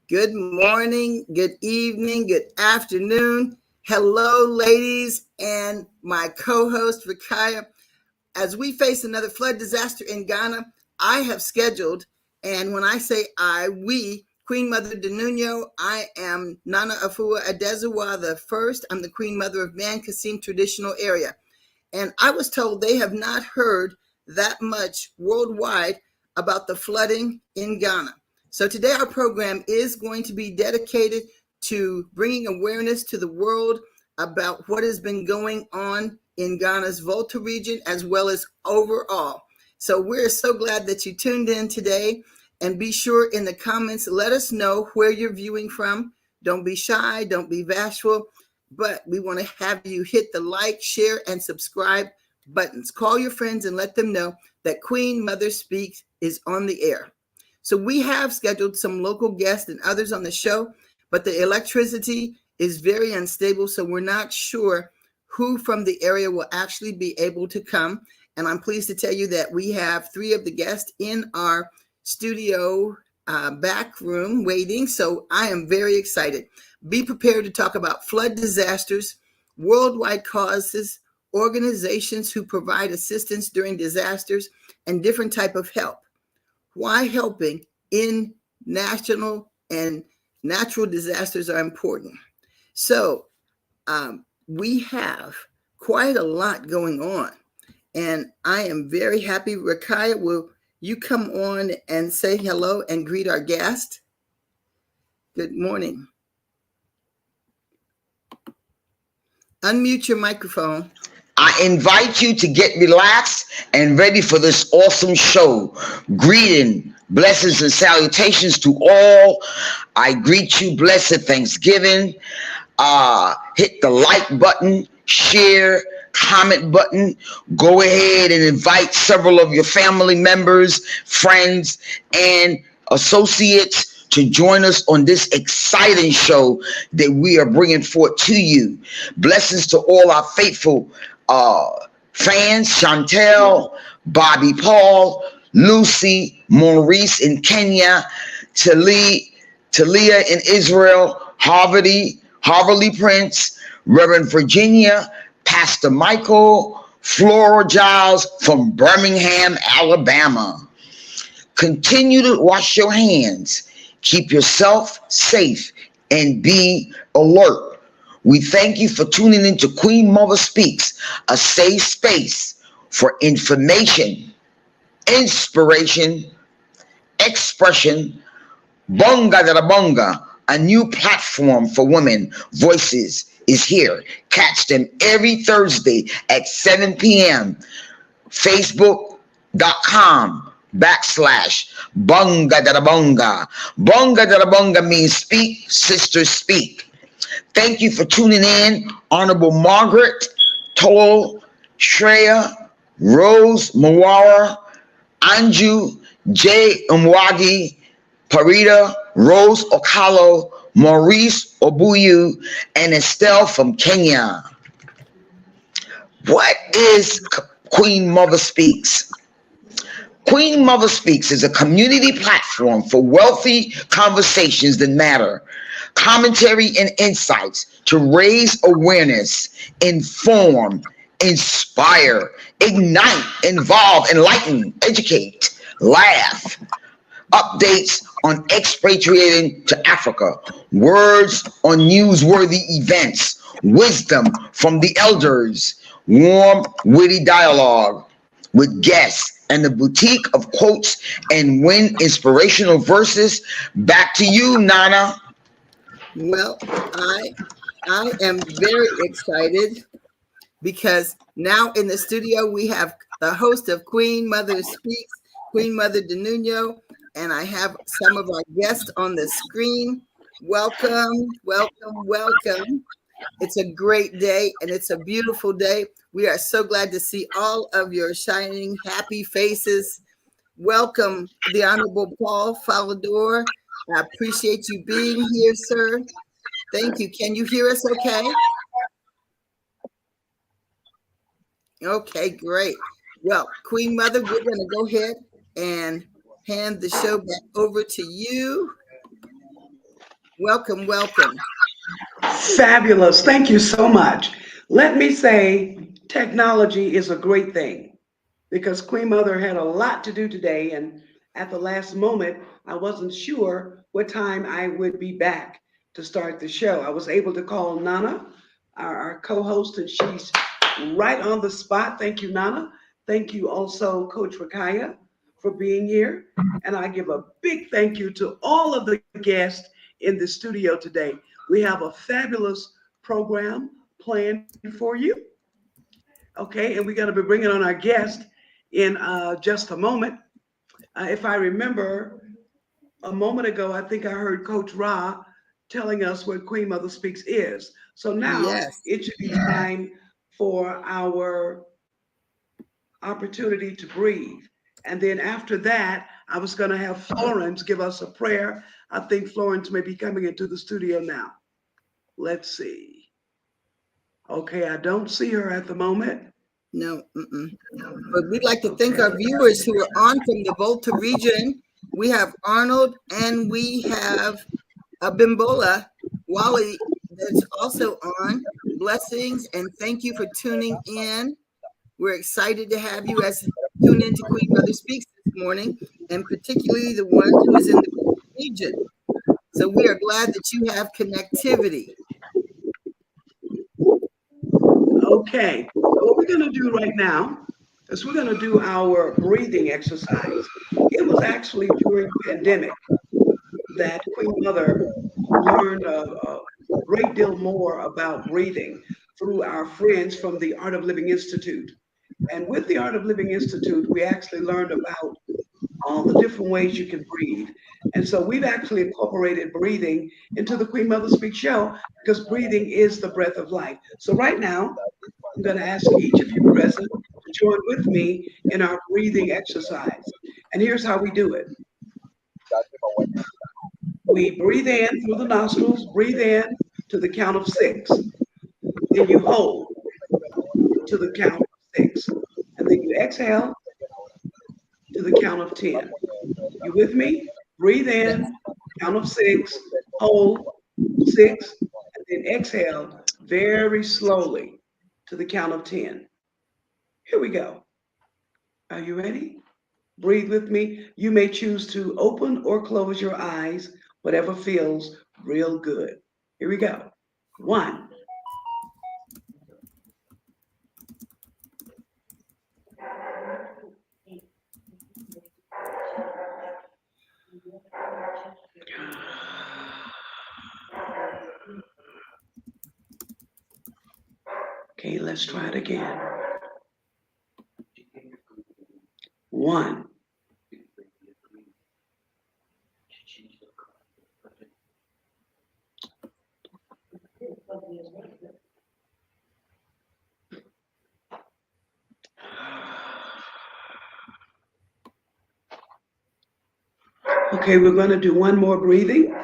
Good morning, good evening, good afternoon. Hello, ladies, and my co-host, Rakaya. As we face another flood disaster in Ghana, I have scheduled, and when I say we, Queen Mother Denuno, I am Nana Afua Adezuwa the First. I'm the Queen Mother of Man Kasim Traditional Area. And I was told they have not heard that much worldwide about the flooding in Ghana. So today our program is going to be dedicated to bringing awareness to the world about what has been going on in Ghana's Volta region as well as overall. So we're so glad that you tuned in today, and be sure in the comments, let us know where you're viewing from. Don't be shy, don't be bashful, but we want to have you hit the like, share, and subscribe buttons. Call your friends and let them know that Queen Mother Speaks is on the air. So we have scheduled some local guests and others on the show, but the electricity is very unstable, so we're not sure who from the area will actually be able to come. And I'm pleased to tell you that we have 3 of the guests in our studio back room waiting, so I am very excited. Be prepared to talk about flood disasters, worldwide causes, organizations who provide assistance during disasters, and different type of help. Why helping in national and natural disasters are important. So we have quite a lot going on, and I am very happy. Rakaya, will you come on and say hello and greet our guest? Good morning. Unmute your microphone. I invite you to get relaxed and ready for this awesome show. Greeting, blessings, and salutations to all. I greet you, blessed Thanksgiving. Hit the like button, share, comment button. Go ahead and invite several of your family members, friends, and associates to join us on this exciting show that we are bringing forth to you. Blessings to all our faithful fans, Chantel, Bobby Paul, Lucy, Maurice in Kenya, Talia in Israel, Harvey Prince, Reverend Virginia, Pastor Michael, Flora Giles from Birmingham, Alabama. Continue to wash your hands, keep yourself safe, and be alert. We thank you for tuning in to Queen Mother Speaks, a safe space for information, inspiration, expression, bonga da bonga, a new platform for women voices is here. Catch them every Thursday at 7 p.m. Facebook.com/bonga da bonga. Bonga da bonga means speak, sisters speak. Thank you for tuning in, Honorable Margaret, Toll, Shreya, Rose Mawara, Anju, Jay Umwagi, Parita, Rose Okalo, Maurice Obuyu, and Estelle from Kenya. What is Queen Mother Speaks? Queen Mother Speaks is a community platform for wealthy conversations that matter, commentary and insights to raise awareness, inform, inspire, ignite, involve, enlighten, educate, laugh, updates on expatriating to Africa, words on newsworthy events, wisdom from the elders, warm, witty dialogue with guests, and the boutique of quotes and win inspirational verses. Back to you, Nana. Well, I am very excited because now in the studio we have the host of Queen Mother Speaks, Queen Mother Denuno, and I have some of our guests on the screen. Welcome, welcome, welcome. It's a great day and it's a beautiful day. We are so glad to see all of your shining, happy faces. Welcome, the Honorable Paul Falador. I appreciate you being here, sir. Thank you. Can you hear us okay? Okay, great. Well, Queen Mother, we're going to go ahead and hand the show back over to you. Welcome, welcome. Fabulous. Thank you so much. Let me say, technology is a great thing because Queen Mother had a lot to do today. And at the last moment, I wasn't sure what time I would be back to start the show. I was able to call Nana, our co-host, and she's right on the spot. Thank you, Nana. Thank you also, Coach Rakaya, for being here. And I give a big thank you to all of the guests in the studio today. We have a fabulous program planned for you. Okay, and we're going to be bringing on our guest in just a moment. If I remember a moment ago, I think I heard Coach Ra telling us what Queen Mother Speaks is. So now Yes. it should be time for our opportunity to breathe. And then after that, I was going to have Florence give us a prayer. I think Florence may be coming into the studio now. Let's see. Okay, I don't see her at the moment. No. But we'd like to thank our viewers who are on from the Volta region. We have Arnold and we have Bimbola Wally that's also on. Blessings and thank you for tuning in. We're excited to have you as tune into Queen Mother Speaks this morning, and particularly the one who is in the region. So we are glad that you have connectivity. Okay, what we're going to do right now is we're going to do our breathing exercise. It was actually during the pandemic that Queen Mother learned a great deal more about breathing through our friends from the Art of Living Institute. And with the Art of Living Institute, we actually learned about all the different ways you can breathe. And so we've actually incorporated breathing into the Queen Mother Speak show because breathing is the breath of life. So right now, I'm going to ask each of you present to join with me in our breathing exercise. And here's how we do it. We breathe in through the nostrils, breathe in to the count of 6. Then you hold to the count of 6. And then you exhale to the count of 10. You with me? Breathe in, count of 6, hold 6, and then exhale very slowly to the count of 10. Here we go. Are you ready? Breathe with me. You may choose to open or close your eyes, whatever feels real good. Here we go. 1. Okay, let's try it again. 1. Okay, we're going to do one more breathing.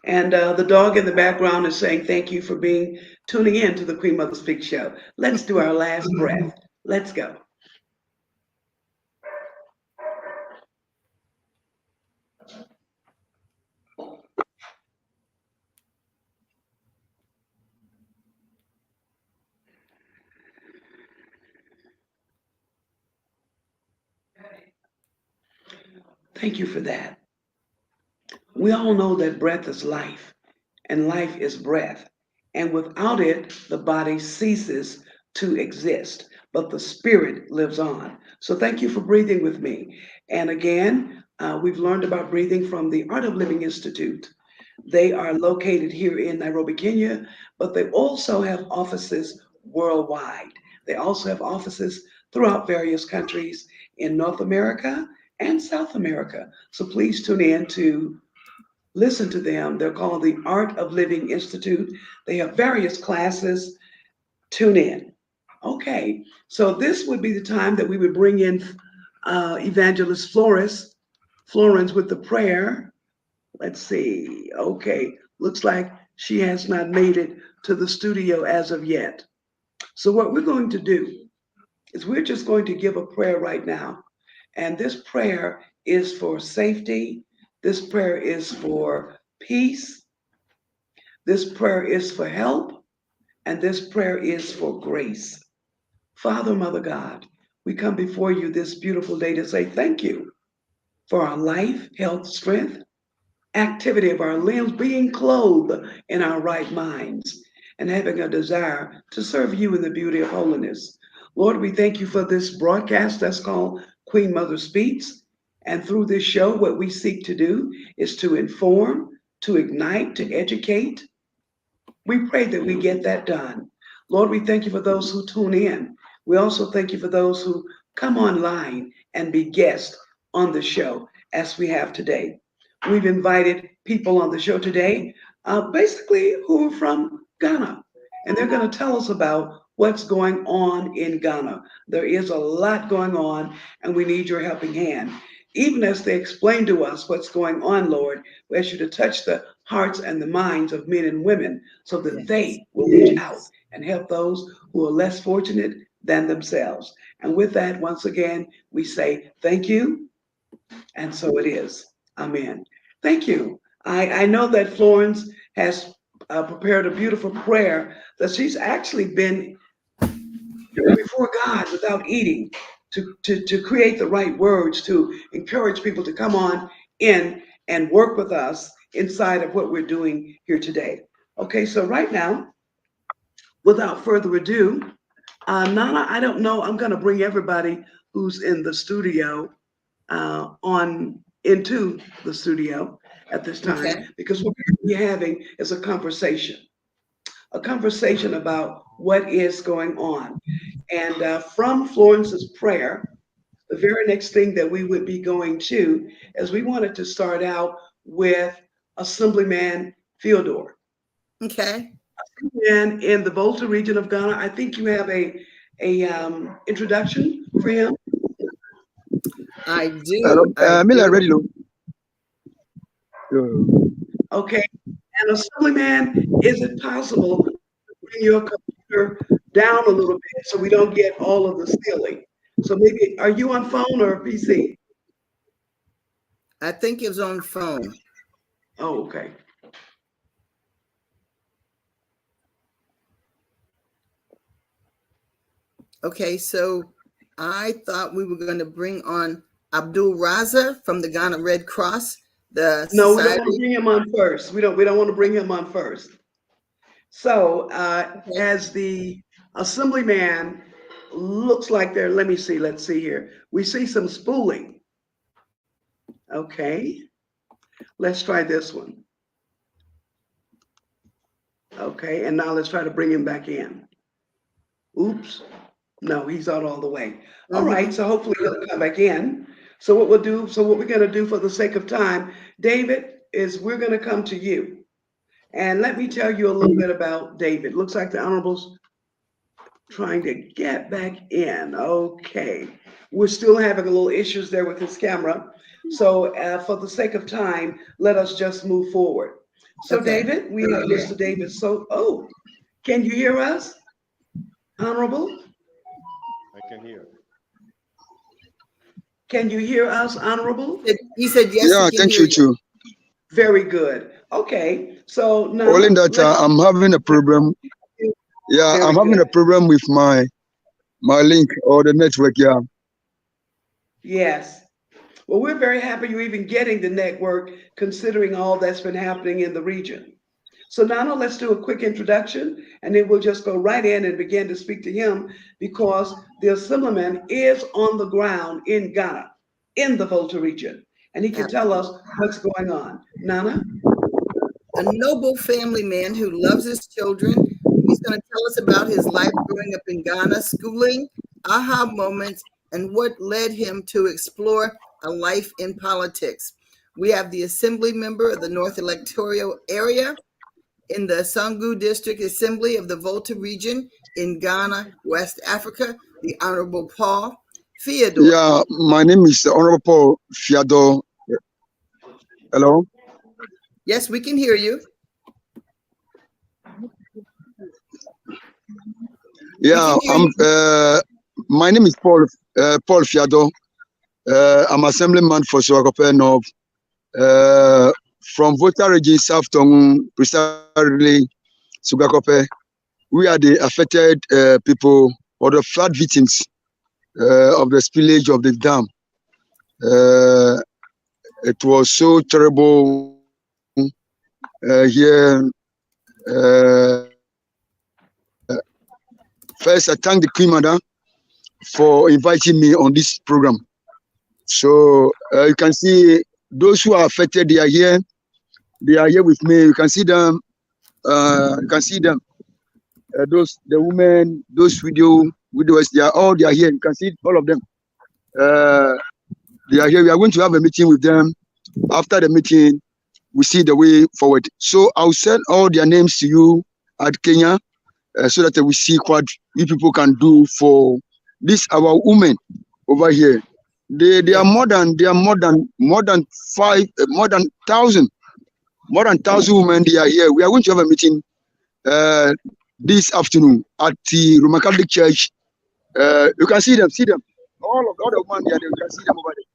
And the dog in the background is saying thank you for tuning in to the Queen Mother Speak show. Let's do our last breath. Let's go. Thank you for that. We all know that breath is life, and life is breath. And without it, the body ceases to exist, but the spirit lives on. So thank you for breathing with me. And again, we've learned about breathing from the Art of Living Institute. They are located here in Nairobi, Kenya, but they also have offices worldwide. They also have offices throughout various countries in North America and South America. So please tune in to listen to them. They're called the Art of Living Institute. They have various classes. Tune in. Okay, so this would be the time that we would bring in Evangelist Florence with the prayer. Let's see. Okay, looks like She has not made it to the studio as of yet. So what we're going to do is we're just going to give a prayer right now. And this prayer is for safety. This prayer is for peace. This prayer is for help. And this prayer is for grace. Father, Mother God, we come before you this beautiful day to say thank you for our life, health, strength, activity of our limbs, being clothed in our right minds, and having a desire to serve you in the beauty of holiness. Lord, we thank you for this broadcast that's called Queen Mother Speaks. And through this show, what we seek to do is to inform, to ignite, to educate. We pray that we get that done. Lord, we thank you for those who tune in. We also thank you for those who come online and be guests on the show as we have today. We've invited people on the show today, basically who are from Ghana, and they're going to tell us about what's going on in Ghana. There is a lot going on, and we need your helping hand. Even as they explain to us what's going on, Lord, we ask you to touch the hearts and the minds of men and women so that they will reach out and help those who are less fortunate than themselves. And with that, once again, we say thank you, and so it is. Amen. Thank you. I know that Florence has prepared a beautiful prayer that she's actually been before God without eating to create the right words to encourage people to come on in and work with us inside of what we're doing here today. Okay, so right now, without further ado, Nana, I don't know, I'm going to bring everybody who's in the studio on into the studio at this time, because what we're having is a conversation about what is going on. And from Florence's prayer, the very next thing that we would be going to is we wanted to start out with Assemblyman Theodore. Okay. And in the Volta region of Ghana, I think you have a introduction for him. I do. Miller ready. Okay. And Assemblyman, is it possible to bring your computer down a little bit so we don't get all of the ceiling? So maybe, are you on phone or PC? I think it's on phone. Oh, okay. Okay, so I thought we were going to bring on Abdul Raza from the Ghana Red Cross. No, we don't want to bring him on first. We don't want to bring him on first. So as the Assemblyman looks like there, let's see here. We see some spooling. Okay, let's try this one. Okay, and now let's try to bring him back in. Oops, no, he's out all the way. All right, so hopefully he'll come back in. So what we're gonna do for the sake of time, David, is we're gonna come to you. And let me tell you a little bit about David. Looks like the Honorable's trying to get back in. Okay. We're still having a little issues there with his camera. So for the sake of time, let us just move forward. So David, we have Mr. David. So, can you hear us, Honorable? I can hear. Can you hear us, Honorable? He said yes. Yeah, thank you too. Very good. Okay, so now only that I'm having a problem. Yeah, I'm having a problem with my link or the network. Yeah. Yes. Well, we're very happy you're even getting the network, considering all that's been happening in the region. So now let's do a quick introduction, and then we'll just go right in and begin to speak to him, because the Assemblyman is on the ground in Ghana, in the Volta region, and he can tell us what's going on. Nana? A noble family man who loves his children. He's going to tell us about his life growing up in Ghana, schooling, aha moments, and what led him to explore a life in politics. We have the Assembly member of the North Electoral Area in the South Tongu District Assembly of the Volta region in Ghana, West Africa, the Honorable Paul Theodore. Yeah, my name is Honorable Paul Theodore. Hello? Yes, we can hear you. Yeah, my name is Paul Fiado. I'm assemblyman for Sogakope North, from Volta Region, South Tongu, precisely Sogakope. We are the affected people or the flood victims of the spillage of the dam. It was so terrible here. First, I thank the Queen Mother for inviting me on this program. So you can see those who are affected, they are here. They are here with me. You can see them. Those the women, those widows, they are here. You can see all of them. They are here. We are going to have a meeting with them. After the meeting, we see the way forward. So I'll send all their names to you at Kenya, so that we see what you people can do for this our women over here. They are more than 1,000 women. They are here. We are going to have a meeting this afternoon at the Roman Catholic Church. You can see them. All the women there. You can see them over there.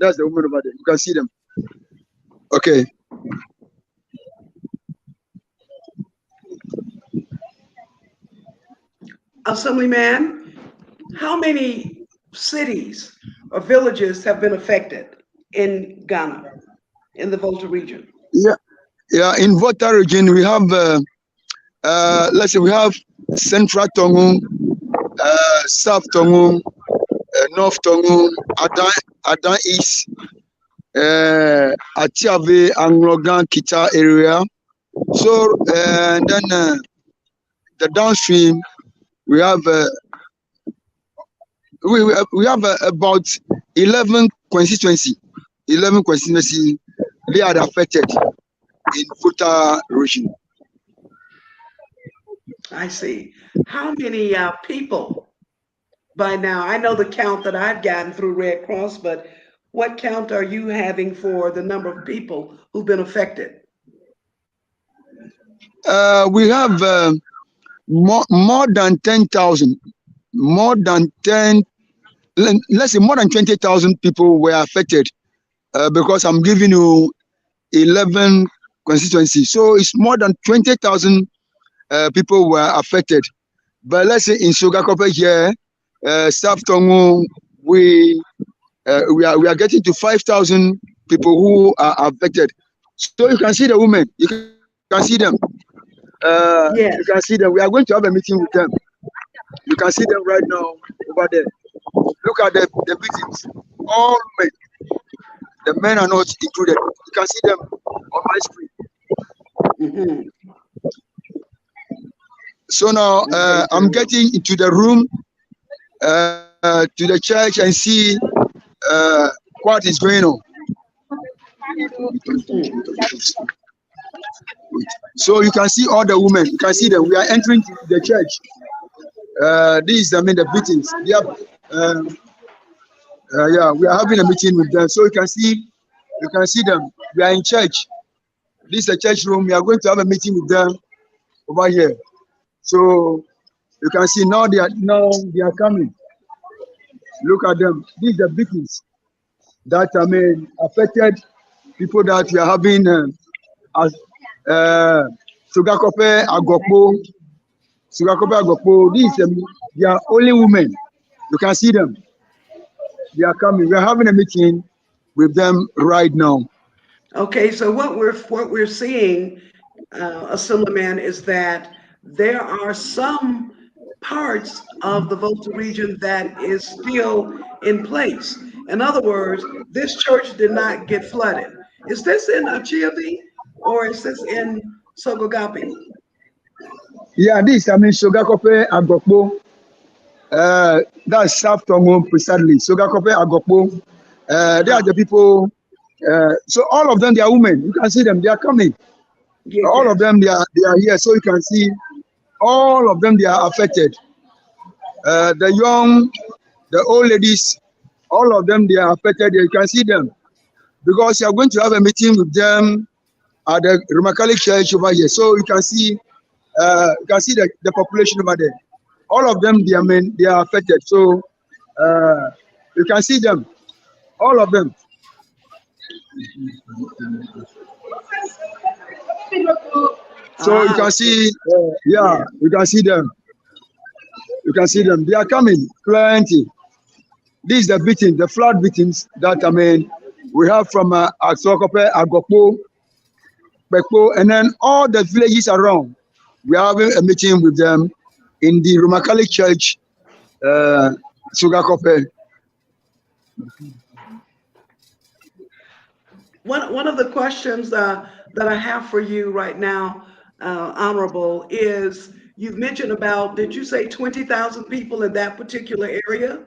That's the woman over there. You can see them. Okay. Assemblyman, how many cities or villages have been affected in Ghana, in the Volta region? Yeah. In Volta region, we have let's say we have Central Tongu, South Tongu, North Tongu, Adan East, Atiave, Anglogan, Kita area. So and then the downstream, we have about 11 constituency. 11 constituency, they are affected in Volta region. I see. How many people by now? I know the count that I've gotten through Red Cross, but what count are you having for the number of people who've been affected? We have more than 10,000, let's say more than 20,000 people were affected, because I'm giving you 11 constituencies. So it's more than 20,000 people were affected. But let's say in Sogakope here, South Tongu, we are getting to 5,000 people who are affected. So you can see the women, you can see them. Yes. You can see them. We are going to have a meeting with them. You can see them right now over there. Look at the victims. All men. The men are not included. You can see them on my screen. Mm-hmm. So now I'm getting into the room, to the church, and see what is going on. So you can see all the women. You can see them. We are entering the church. These, the victims. We are having a meeting with them. So you can see them. We are in church. This is a church room. We are going to have a meeting with them over here. So you can see now they are coming. Look at them. These are the victims that affected people that we are having Sogakope, Agokpo. These they are only women. You can see them. They are coming. We are having a meeting with them right now. Okay, so what we're seeing, Assemblyman, is that there are some parts of the Volta region that is still in place. In other words, this church did not get flooded. Is this in Achiavi or is this in Sogakope? Yeah, this Sogakope, Agokpo. That's South Tongu precisely. Sogakope, Agokpo. They are the people. So all of them, they are women. You can see them. They are coming. Yes, all of them, they are here. So you can see all of them. They are affected. The young, the old ladies, all of them, they are affected. You can see them because you are going to have a meeting with them at the Roman Catholic Church over here. So you can see the population over there. all of them, they are affected. So you can see them, all of them. So you can see, you can see them. You can see them. They are coming, plenty. This is the victims, the flood victims that we have from Sogakope, Agokpo, Bekpo, and then all the villages around. We are having a meeting with them in the Roman Catholic Church, Sogakope. One of the questions that I have for you right now, Honorable, is you've mentioned about, did you say 20,000 people in that particular area?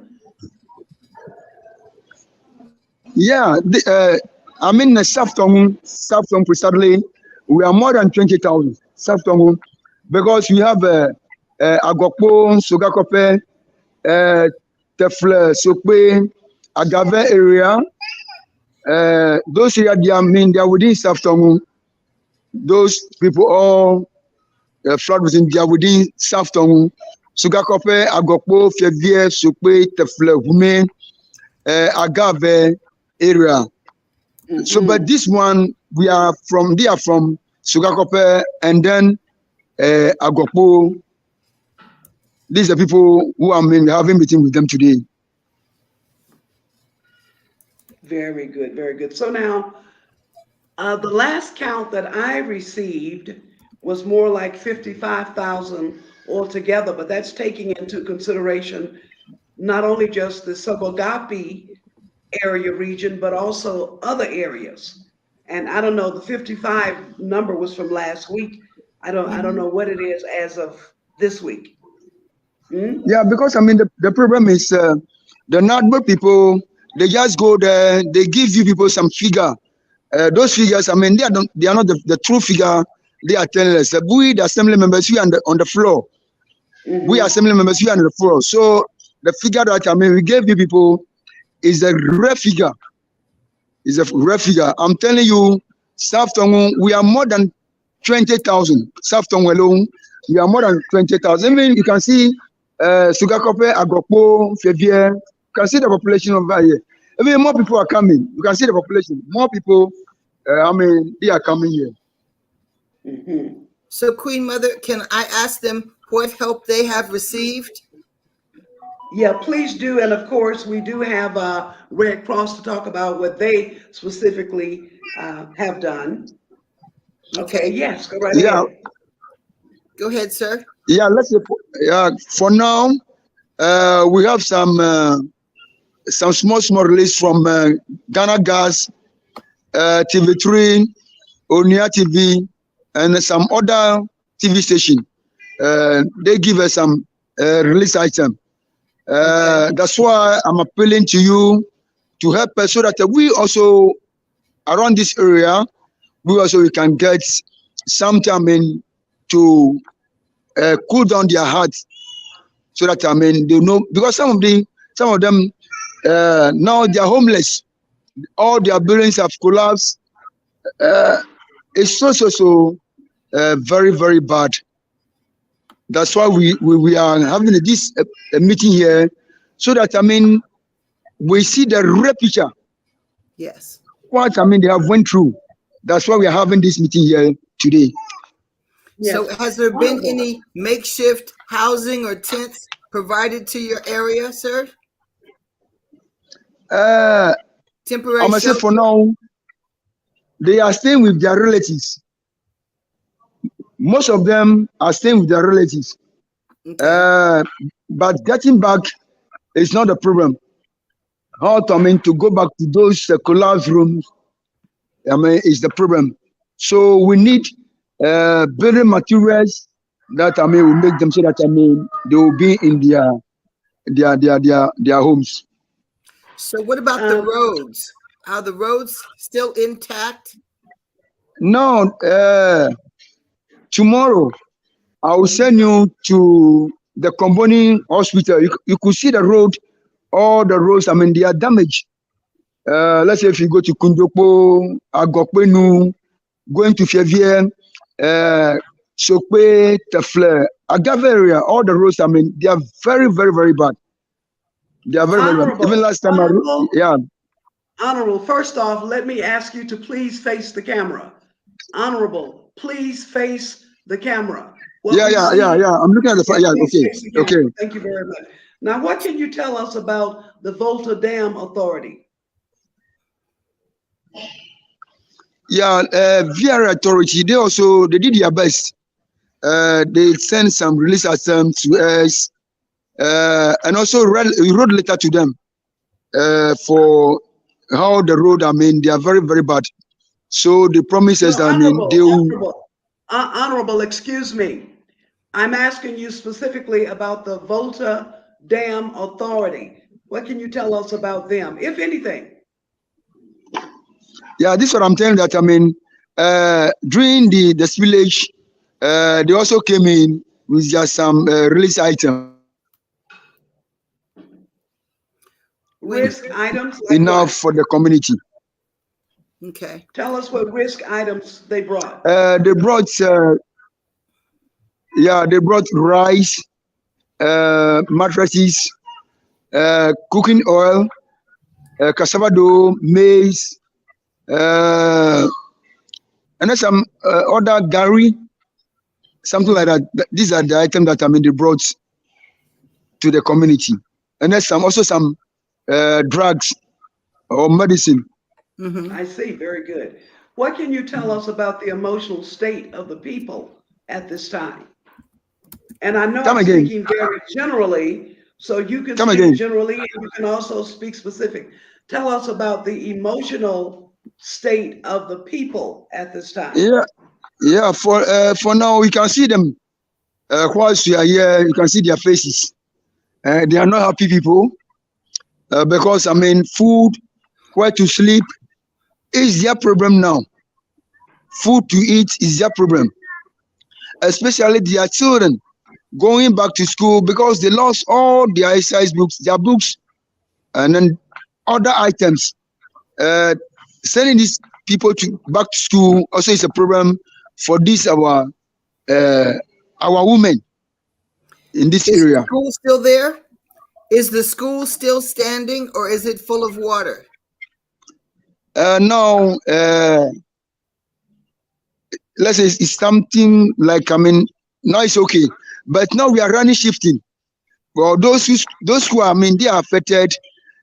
Yeah, I'm in the South Tongu precisely. We are more than 20,000 South Tongu because we have Agokpo, Sogakope, Tefle, Sokpe, Agave area. Those areas, they are within South Tongu. Those people all flood within, they are within South Tongu. Sogakope, Agokpo, Fevie, Sokpe, Tefle, Hume, Agave area. So, but this one, they are from Sogakope and then Agokpo. These are people who are having meeting with them today. Very good, very good. So now, the last count that I received was more like 55,000 altogether, but that's taking into consideration not only just the Sogakope area region, but also other areas. And I don't know, the 55 number was from last week. I don't know what it is as of this week. Yeah, because the problem is the NADBO people, they just go there, they give you people some figure. Those figures, they are not the true figure they are telling us. We, the assembly members, we are on the floor. We assembly members, we are on the floor. So the figure that we gave you people is a rare figure. Is a rare figure. I'm telling you, South Tongu, we are more than 20,000. South Tongu alone, we are more than 20,000. I mean, you can see Sogakope, Agokpo, Fevie. You can see the population over here. I mean, more people are coming. You can see the population. More people, they are coming here. So, Queen Mother, can I ask them what help they have received? Yeah, please do. And of course, we do have Red Cross to talk about what they specifically have done. Okay, yes, go right ahead. Go ahead, sir. Yeah, let's say, for now, we have some small release from Ghana Gas, TV3, Onia TV, and some other TV station. They give us some release item. That's why I'm appealing to you to help us so that we also, around this area, we can get something to cool down their hearts, so that they know, because some of them now they are homeless. All their buildings have collapsed. It's so very, very bad. That's why we are having this meeting here, so that we see the real picture. Yes. What they have went through. That's why we are having this meeting here today. Yes. So, has there been any makeshift housing or tents provided to your area, sir? Temporary. I'm gonna say for now, they are staying with their relatives. Most of them are staying with their relatives. Okay. But getting back is not the problem. How to go back to those collapsed rooms, is the problem. So we need building materials that will make them so that they will be in their homes. So what about the roads? Are the roads still intact? No. Tomorrow, I will send you to the Comboni Hospital. You could see the road, all the roads, they are damaged. Let's say if you go to Kundokpo, Agokpenu, going to Fevie, Sogakope, Tefle, Agave area, all the roads, I mean, they are very, very, very bad. They are very, very bad. Even last time, Honorable, first off, let me ask you to please face the camera. Honorable, please face the camera. Yeah. I'm looking at the fire. Yeah, okay. Thank you very much. Now, what can you tell us about the Volta Dam Authority? Yeah, VR Authority, they did their best. They sent some release attempts to us, and also wrote letter to them for how the road, I mean, they are very, very bad. So the promises, that, I mean, they will... Honorable, excuse me. I'm asking you specifically about the Volta Dam Authority. What can you tell us about them, if anything? Yeah, this is what I'm telling you, that, I mean, during the spillage, they also came in with just some release items. Risk items? Like enough for the community. Okay. Tell us what risk items they brought. They brought rice, mattresses, cooking oil, cassava dough, maize, and then some other gari, something like that. These are the items that, I mean, they brought to the community. And then also some drugs or medicine. Mm-hmm. I see. Very good. What can you tell us about the emotional state of the people at this time? And I know I'm speaking very generally, so you can speak generally and you can also speak specific. Tell us about the emotional state of the people at this time. Yeah. For now, we can see them. Whilst we are here, you can see their faces. They are not happy people because, I mean, food, where to sleep is their problem now. Food to eat is their problem, especially their children going back to school because they lost all their exercise books, their books, and then other items. Sending these people back to school also is a problem for this our women in this area. Is the school still there? Is the school still standing, or is it full of water? No, let's say it's something like, I mean, now it's okay, but now we are running shifting. Well, those who I mean, they are affected,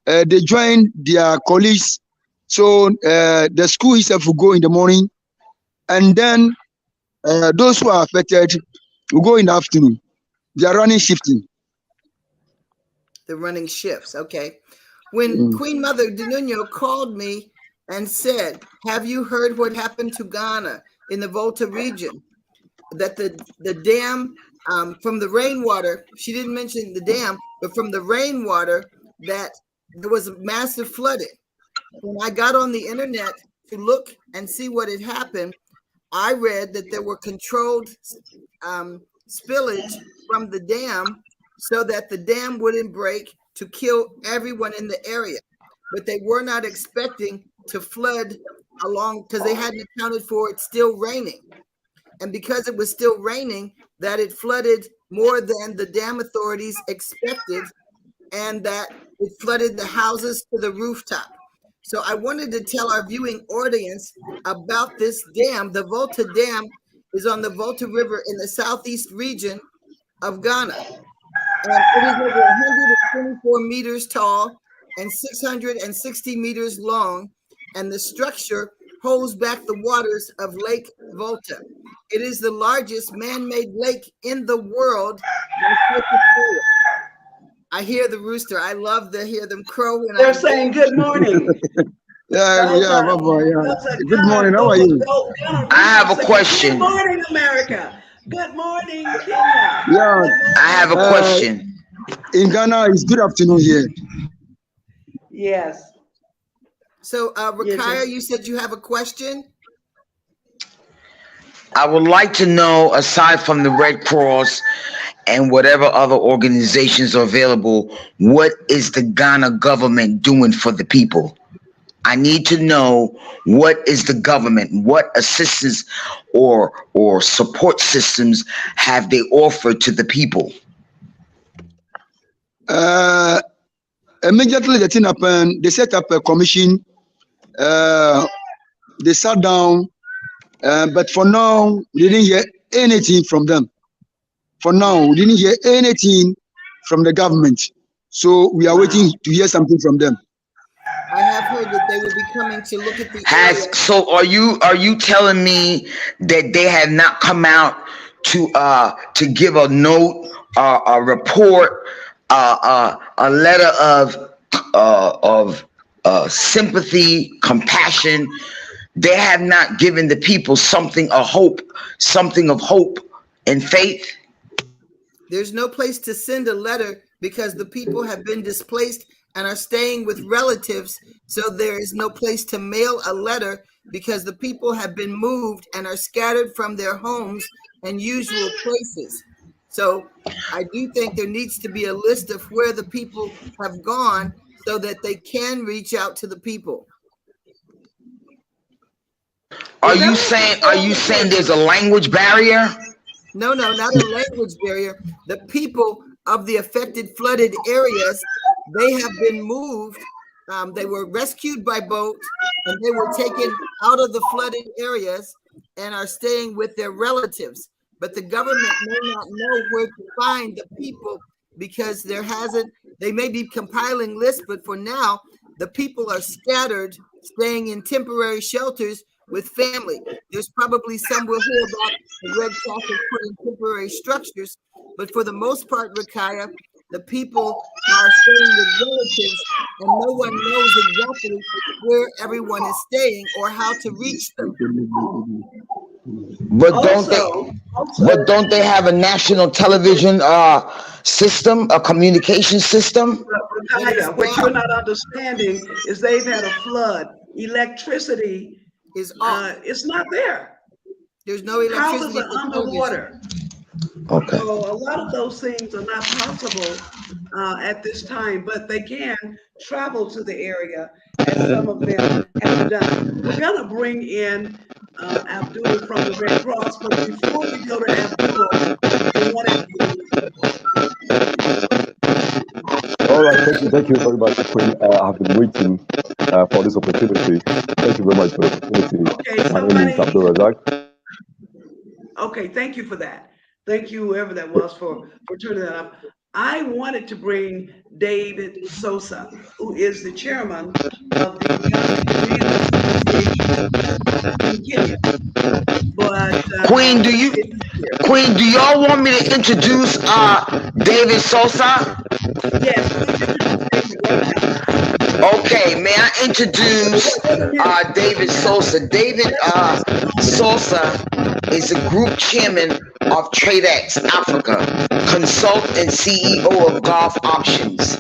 they join their colleagues. So the school itself will go in the morning, and then those who are affected will go in the afternoon. They are running shifting. They're running shifts, okay. When Queen Mother Dinunyo called me and said, have you heard what happened to Ghana in the Volta region? That the dam, from the rainwater, she didn't mention the dam, but from the rainwater, that there was a massive flooding. When I got on the internet to look and see what had happened, I read that there were controlled spillage from the dam so that the dam wouldn't break to kill everyone in the area. But they were not expecting to flood along because they hadn't accounted for it still raining. And because it was still raining, that it flooded more than the dam authorities expected, and that it flooded the houses to the rooftop. So I wanted to tell our viewing audience about this dam. The Volta Dam is on the Volta River in the southeast region of Ghana. And it is over 124 meters tall and 660 meters long, and the structure holds back the waters of Lake Volta. It is the largest man-made lake in the world. I hear the rooster. I love to hear them crow. When they're saying good morning. Yeah. Good morning. How are you? I have a question. Good morning, America. Good morning, Kenya. Yeah. I have a question. In Ghana, it's good afternoon here. Yes. So, Rakaya, you said you have a question? I would like to know, aside from the Red Cross and whatever other organizations are available, what is the Ghana government doing for the people? I need to know what is the government, what assistance or support systems have they offered to the people? Immediately the thing happened, they set up a commission. They sat down, but for now, we didn't hear anything from them. For now, we didn't hear anything from the government. So we are waiting to hear something from them. I have heard that they will be coming to look at the area. So are you telling me that they have not come out to give a note, a report, a letter of sympathy, compassion? They have not given the people something of hope and faith? There's no place to send a letter because the people have been displaced and are staying with relatives. So there is no place to mail a letter because the people have been moved and are scattered from their homes and usual places. So I do think there needs to be a list of where the people have gone so that they can reach out to the people. Are you saying there's a language barrier? No, not a language barrier. The people of the affected flooded areas, they have been moved. They were rescued by boat and they were taken out of the flooded areas and are staying with their relatives. But the government may not know where to find the people because they may be compiling lists, but for now, the people are scattered, staying in temporary shelters with family. There's probably some we'll hear about the Red Cross has put in temporary structures, but for the most part, Rakaya, the people are staying with relatives and no one knows exactly where everyone is staying or how to reach them. But don't they have a national television system, a communication system? Rakaya, what you're not understanding is they've had a flood. Electricity is off. It's not there. There's no electricity. Houses are underwater. Okay. So a lot of those things are not possible at this time, but they can travel to the area, as some of them have done. We're gonna bring in Abdul from the Red Cross, but before we go to Abdul, we wanted All right, thank you very much, Queen. I've been waiting for this opportunity. Thank you very much for the opportunity. Okay, My name is Abdul Razak. Okay, thank you for that. Thank you, whoever that was, for turning that up. I wanted to bring David Sosa, who is the chairman of the Association in Kenya. But Queen, do y'all want me to introduce David Sosa? Yes, please introduce David. Okay, may I introduce David Sosa? David Sosa is the group chairman of TradeX Africa, consultant and CEO of Golf Options.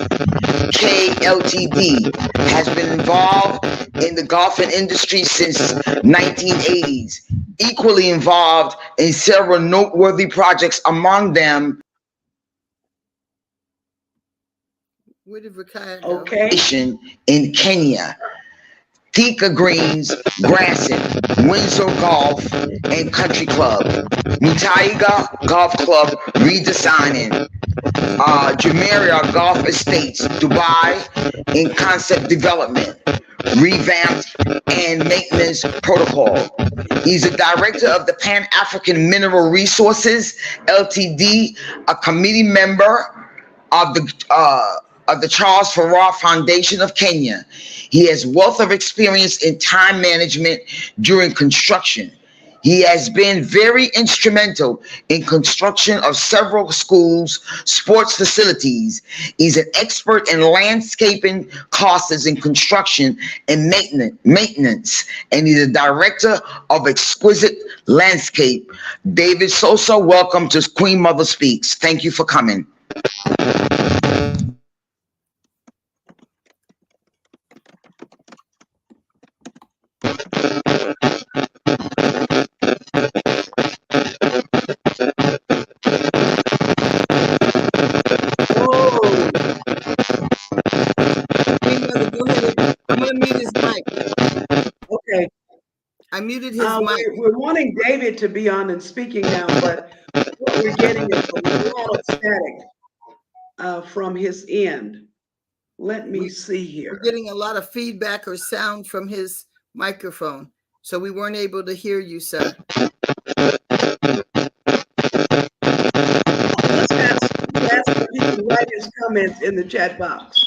KLTD has been involved in the golfing industry since 1980s, equally involved in several noteworthy projects, among them Where did Rakaya go? Okay. in Kenya, Thika Greens, Grasset, Windsor Golf and Country Club, Mutaiga Golf Club redesigning, Jumeirah Golf Estates, Dubai in concept development, revamped and maintenance protocol. He's a director of the Pan-African Mineral Resources Ltd, a committee member of the Charles Farrar Foundation of Kenya. He has wealth of experience in time management during construction. He has been very instrumental in construction of several schools, sports facilities. He's an expert in landscaping classes in construction and maintenance, and he's a director of Exquisite Landscape. David Sosa, welcome to Queen Mother Speaks. Thank you for coming. I'm gonna mute his mic. muted his mic. We're wanting David to be on and speaking now, but what we're getting is a lot of static from his end. Let me see here. We're getting a lot of feedback or sound from his microphone, so we weren't able to hear you, sir. Let's ask if he can write his comments in the chat box.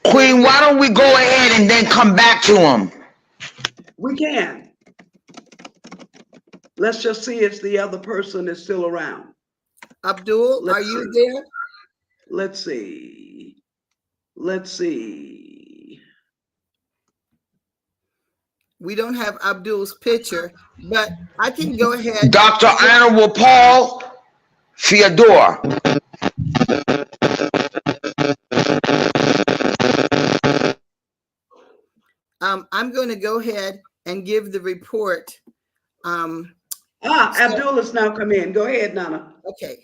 Queen, why don't we go ahead and then come back to him? We can. Let's just see if the other person is still around. Abdul, are you there? Let's see. Let's see. We don't have Abdul's picture, but I can go ahead. Dr. Honorable Paul Fyodor. I'm going to go ahead and give the report. Abdul has now come in. Go ahead, Nana. Okay.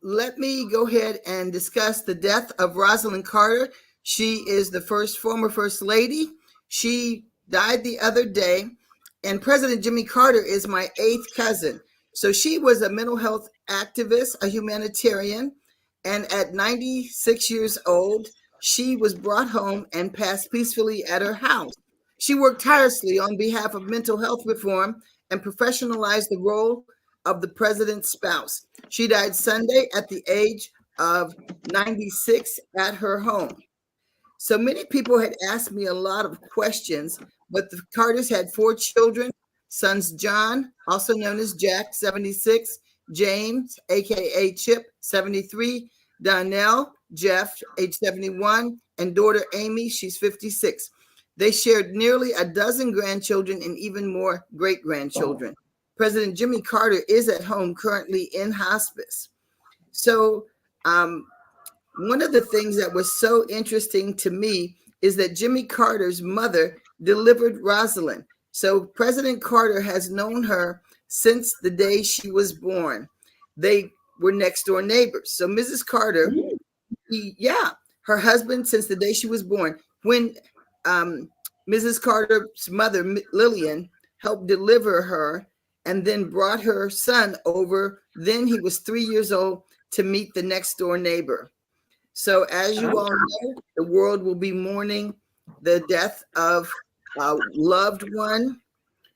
Let me go ahead and discuss the death of Rosalind Carter. She is the former First Lady. She died the other day, and President Jimmy Carter is my 8th cousin. So she was a mental health activist, a humanitarian, and at 96 years old, she was brought home and passed peacefully at her house. She worked tirelessly on behalf of mental health reform and professionalized the role of the president's spouse. She died Sunday at the age of 96 at her home. So many people had asked me a lot of questions, but the Carters had 4 children, sons John, also known as Jack, 76, James, aka Chip, 73, Donnell, Jeff, age 71, and daughter Amy, she's 56. They shared nearly a dozen grandchildren and even more great-grandchildren. President Jimmy Carter is at home currently in hospice. So one of the things that was so interesting to me is that Jimmy Carter's mother delivered Rosalind. So President Carter has known her since the day she was born. They were next door neighbors. So Mrs. Carter, her husband since the day she was born. When Mrs. Carter's mother, Lillian, helped deliver her and then brought her son over, then he was 3 years old, to meet the next door neighbor. So as you all know, the world will be mourning the death of a loved one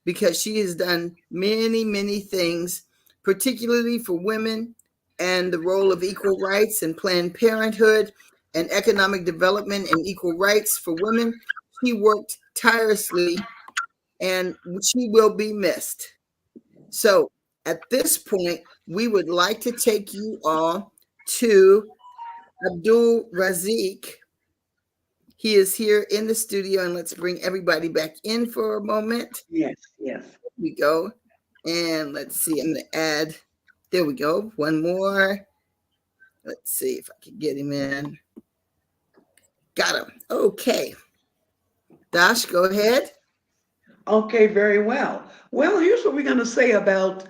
because she has done many, many things, particularly for women and the role of equal rights and Planned Parenthood and economic development and equal rights for women. She worked tirelessly and she will be missed. So at this point, we would like to take you all to Abdul Razik. He is here in the studio, and let's bring everybody back in for a moment. Yes. Here we go. And let's see, I'm going to add, there we go, one more. Let's see if I can get him in. Got him. Okay. Dash, go ahead. Okay, very well. Well, here's what we're going to say about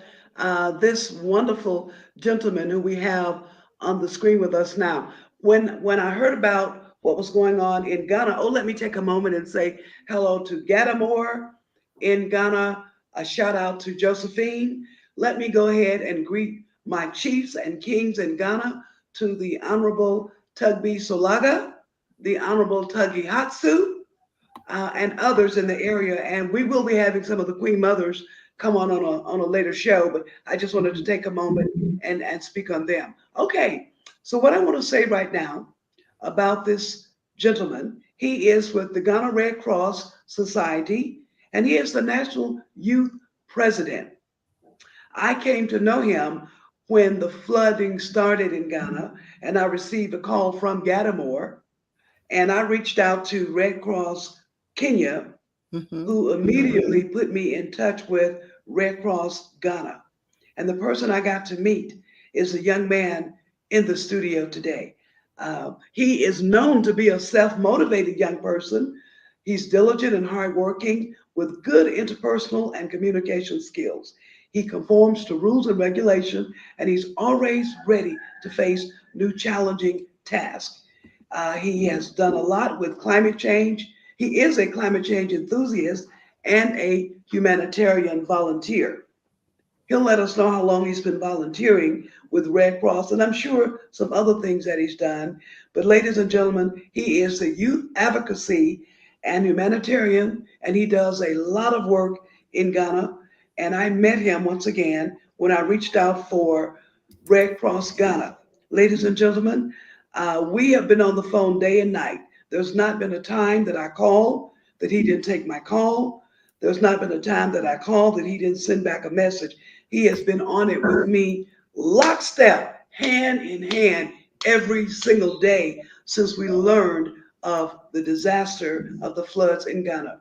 this wonderful gentleman who we have on the screen with us now. When I heard about what was going on in Ghana, let me take a moment and say hello to Gadamore in Ghana. A shout out to Josephine. Let me go ahead and greet my chiefs and kings in Ghana, to the Honorable Tugbi Solaga, the Honorable Tuggi Hatsu, and others in the area. And we will be having some of the Queen Mothers come on a later show, but I just wanted to take a moment and speak on them. Okay, so what I want to say right now about this gentleman, he is with the Ghana Red Cross Society, and he is the National Youth President. I came to know him when the flooding started in Ghana, and I received a call from Gadamore, and I reached out to Red Cross Kenya, who immediately put me in touch with Red Cross Ghana. And the person I got to meet is a young man in the studio today. He is known to be a self-motivated young person. He's diligent and hardworking with good interpersonal and communication skills. He conforms to rules and regulations, and he's always ready to face new challenging tasks. He has done a lot with climate change. He is a climate change enthusiast, and a humanitarian volunteer. He'll let us know how long he's been volunteering with Red Cross, and I'm sure some other things that he's done. But ladies and gentlemen, he is the youth advocacy and humanitarian, and he does a lot of work in Ghana. And I met him once again when I reached out for Red Cross Ghana. Ladies and gentlemen, we have been on the phone day and night. There's not been a time that I called that he didn't take my call. There's not been a time that I called that he didn't send back a message. He has been on it with me, lockstep, hand in hand, every single day since we learned of the disaster of the floods in Ghana.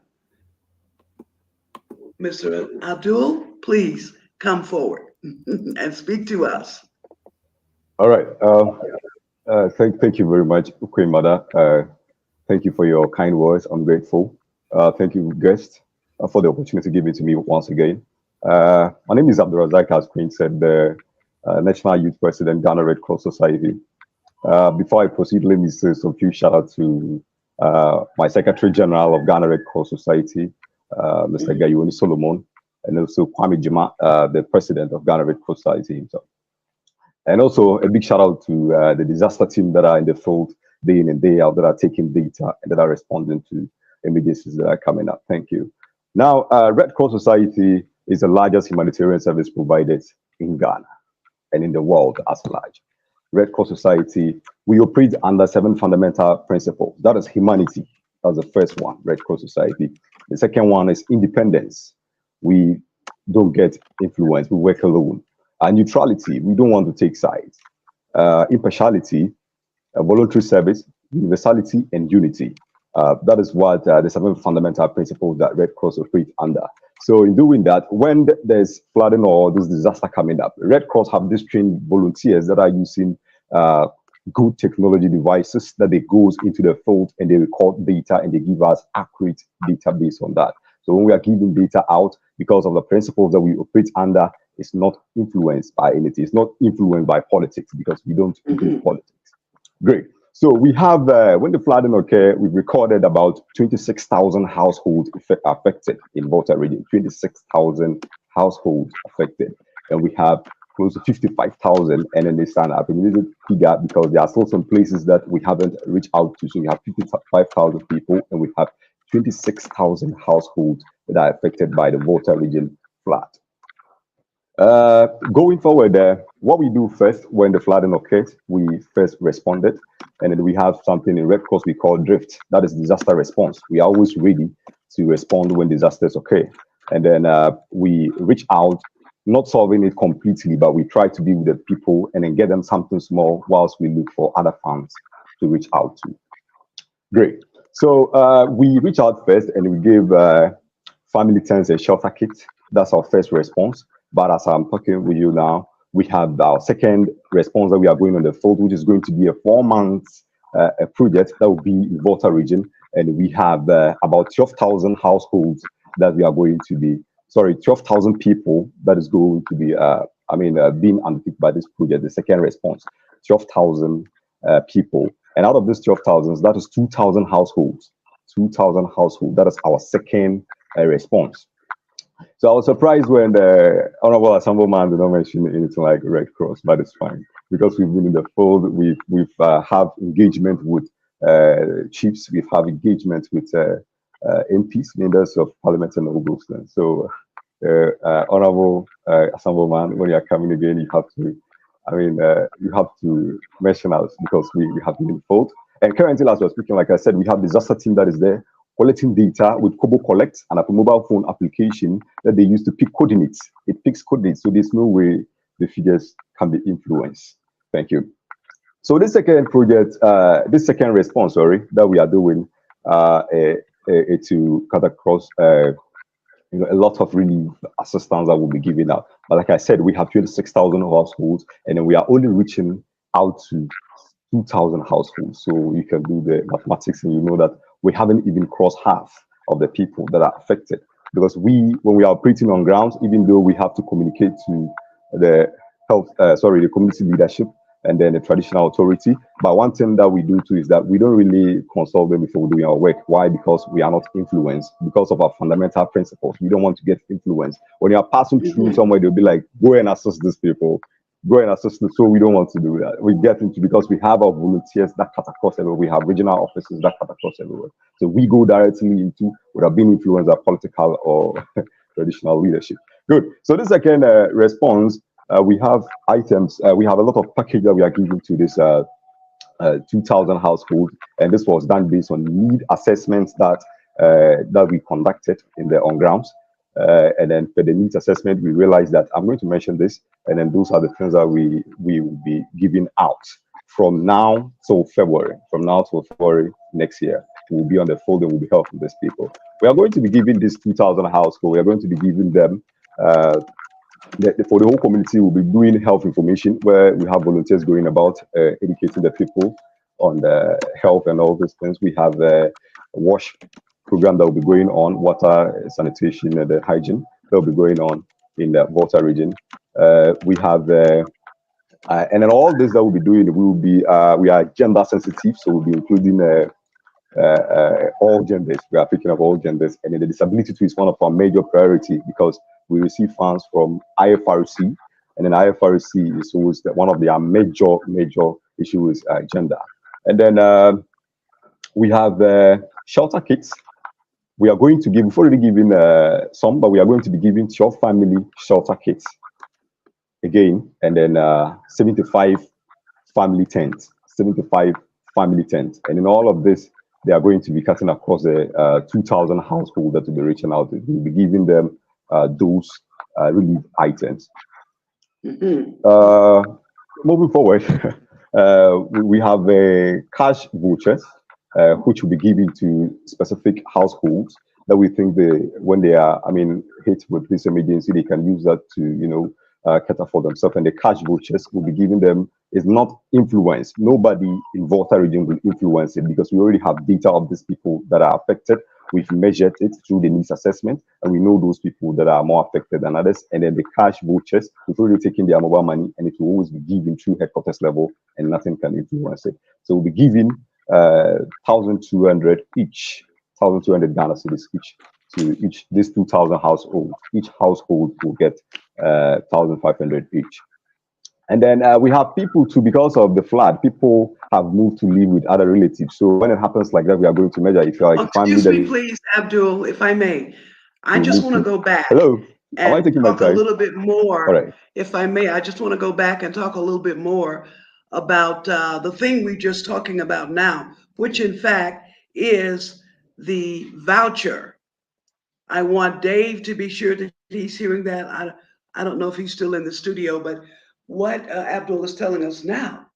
Mr. Abdul, please come forward and speak to us. All right. Thank you very much, Queen Mother. Thank you for your kind words. I'm grateful. Thank you, guest, for the opportunity given to me once again. My name is Abdulrazak, as Queen said, the National Youth President, Ghana Red Cross Society. Before I proceed, let me say some few shout out to my Secretary General of Ghana Red Cross Society, Mr. Gayoni Solomon, and also Kwame Jima, the President of Ghana Red Cross Society himself. And also a big shout out to the disaster team that are in the field day in and day out, that are taking data and that are responding to emergencies that are coming up. Thank you. Now, Red Cross Society is the largest humanitarian service provider in Ghana and in the world as large. Red Cross Society, we operate under 7 fundamental principles. That is humanity. That's the first one, Red Cross Society. The second one is independence. We don't get influence. We work alone. Neutrality. We don't want to take sides. Impartiality, voluntary service, universality, and unity. That is what the 7 fundamental principles that Red Cross operates under. So in doing that, when there's flooding or this disaster coming up, Red Cross have these trained volunteers that are using good technology devices that they goes into the field and they record data and they give us accurate data based on that. So when we are giving data out, because of the principles that we operate under, it's not influenced by anything. It's not influenced by politics because we don't do politics. Great. So we have, when the flooding occurred, we recorded about 26,000 households affected in Volta Region, 26,000 households affected. And we have close to 55,000 and then they stand up. And we need to figure because there are still some places that we haven't reached out to. So we have 55,000 people and we have 26,000 households that are affected by the Volta Region flood. Going forward, what we do first when the flooding occurs, we first responded, and then we have something in Red Cross we call drift. That is disaster response. We are always ready to respond when disasters occur, and then we reach out, not solving it completely, but we try to be with the people and then get them something small whilst we look for other funds to reach out to. Great. So we reach out first, and we give family tents a shelter kit. That's our first response. But as I'm talking with you now, we have our second response that we are going on the field, which is going to be a 4-month project that will be in Volta Region. And we have about 12,000 households that we are going to be, 12,000 people that is going to be, being undertaken by this project, the second response, 12,000 people. And out of this 12,000, that is 2,000 households. 2,000 households, that is our second response. So I was surprised when the Honorable Assemblyman did not mention anything like Red Cross, but it's fine because we've been in the field. We've have engagement with chiefs. We've have engagement with MPs, members of Parliament, and all those things. So, Honorable Assemblyman, when you are coming again, you have to mention us because we have been in the field. And currently, as we're speaking, like I said, we have disaster team that is there, collecting data with Kobo Collect and a mobile phone application that they use to pick coordinates. It picks coordinates, so there's no way the figures can be influenced. Thank you. So this second project, this second response, that we are doing to cut across a lot of relief assistance that will be given out. But like I said, we have 26,000 households, and then we are only reaching out to 2,000 households. So you can do the mathematics, and you know that we haven't even crossed half of the people that are affected. Because when we are operating on grounds, even though we have to communicate to the community leadership, and then the traditional authority. But one thing that we do too is that we don't really consult them before we're doing our work. Why? Because we are not influenced, because of our fundamental principles. We don't want to get influenced. When you are passing through somewhere, they'll be like, go and assist these people, go and assist them. So we don't want to do that. We get into, because we have our volunteers that cut across everywhere. We have regional offices that cut across everywhere. So we go directly into without being influenced by political or traditional leadership. Good. So the second response, we have items, we have a lot of package that we are giving to this 2,000 households, and this was done based on need assessments that that we conducted in the on grounds. And then for the needs assessment, we realized that I'm going to mention this, and then those are the things that we will be giving out from now till February. From now till February next year, we'll be on the fold and we'll be helping these people. We are going to be giving this 2,000 households. We are going to be giving them for the whole community. We'll be doing health information where we have volunteers going about educating the people on the health and all these things. We have a wash program that will be going on, water, sanitation, and the hygiene that will be going on in the Volta region. We have and then all this that we'll be doing, we are gender sensitive, so we'll be including all genders. We are picking up all genders, and then the disability too is one of our major priority, because we receive funds from IFRC, and then IFRC is always one of their major issues, gender. And then we have shelter kits. We are going to give, we've already given some, but we are going to be giving your family shelter kits again, and then 75 family tents, 75 family tents. And in all of this, they are going to be cutting across the 2,000 households that will be reaching out. We'll be giving them those relief items. Moving forward, we have cash vouchers, which will be given to specific households that we think when they are, hit with this emergency, they can use that to, cater for themselves. And the cash vouchers will be giving them is not influenced. Nobody in Volta region will influence it, because we already have data of these people that are affected. We've measured it through the needs assessment, and we know those people that are more affected than others. And then the cash vouchers, we've already taken their mobile money, and it will always be given through headquarters level, and nothing can influence it. So we'll be giving 1,200 each, 1,200 Ghana cedis each to each, this 2,000 households. Each household will get 1,500 each. And then we have people too, because of the flood, people have moved to live with other relatives. So when it happens like that, we are going to measure if you're like family. Excuse me, please, Abdul, if I may. I just want to go back. Hello. And talk a little bit more, right. If I may. I just want to go back and talk a little bit more about the thing we're just talking about now, which in fact is the voucher. I want Dave to be sure that he's hearing that. I don't know if he's still in the studio, but what Abdul is telling us now,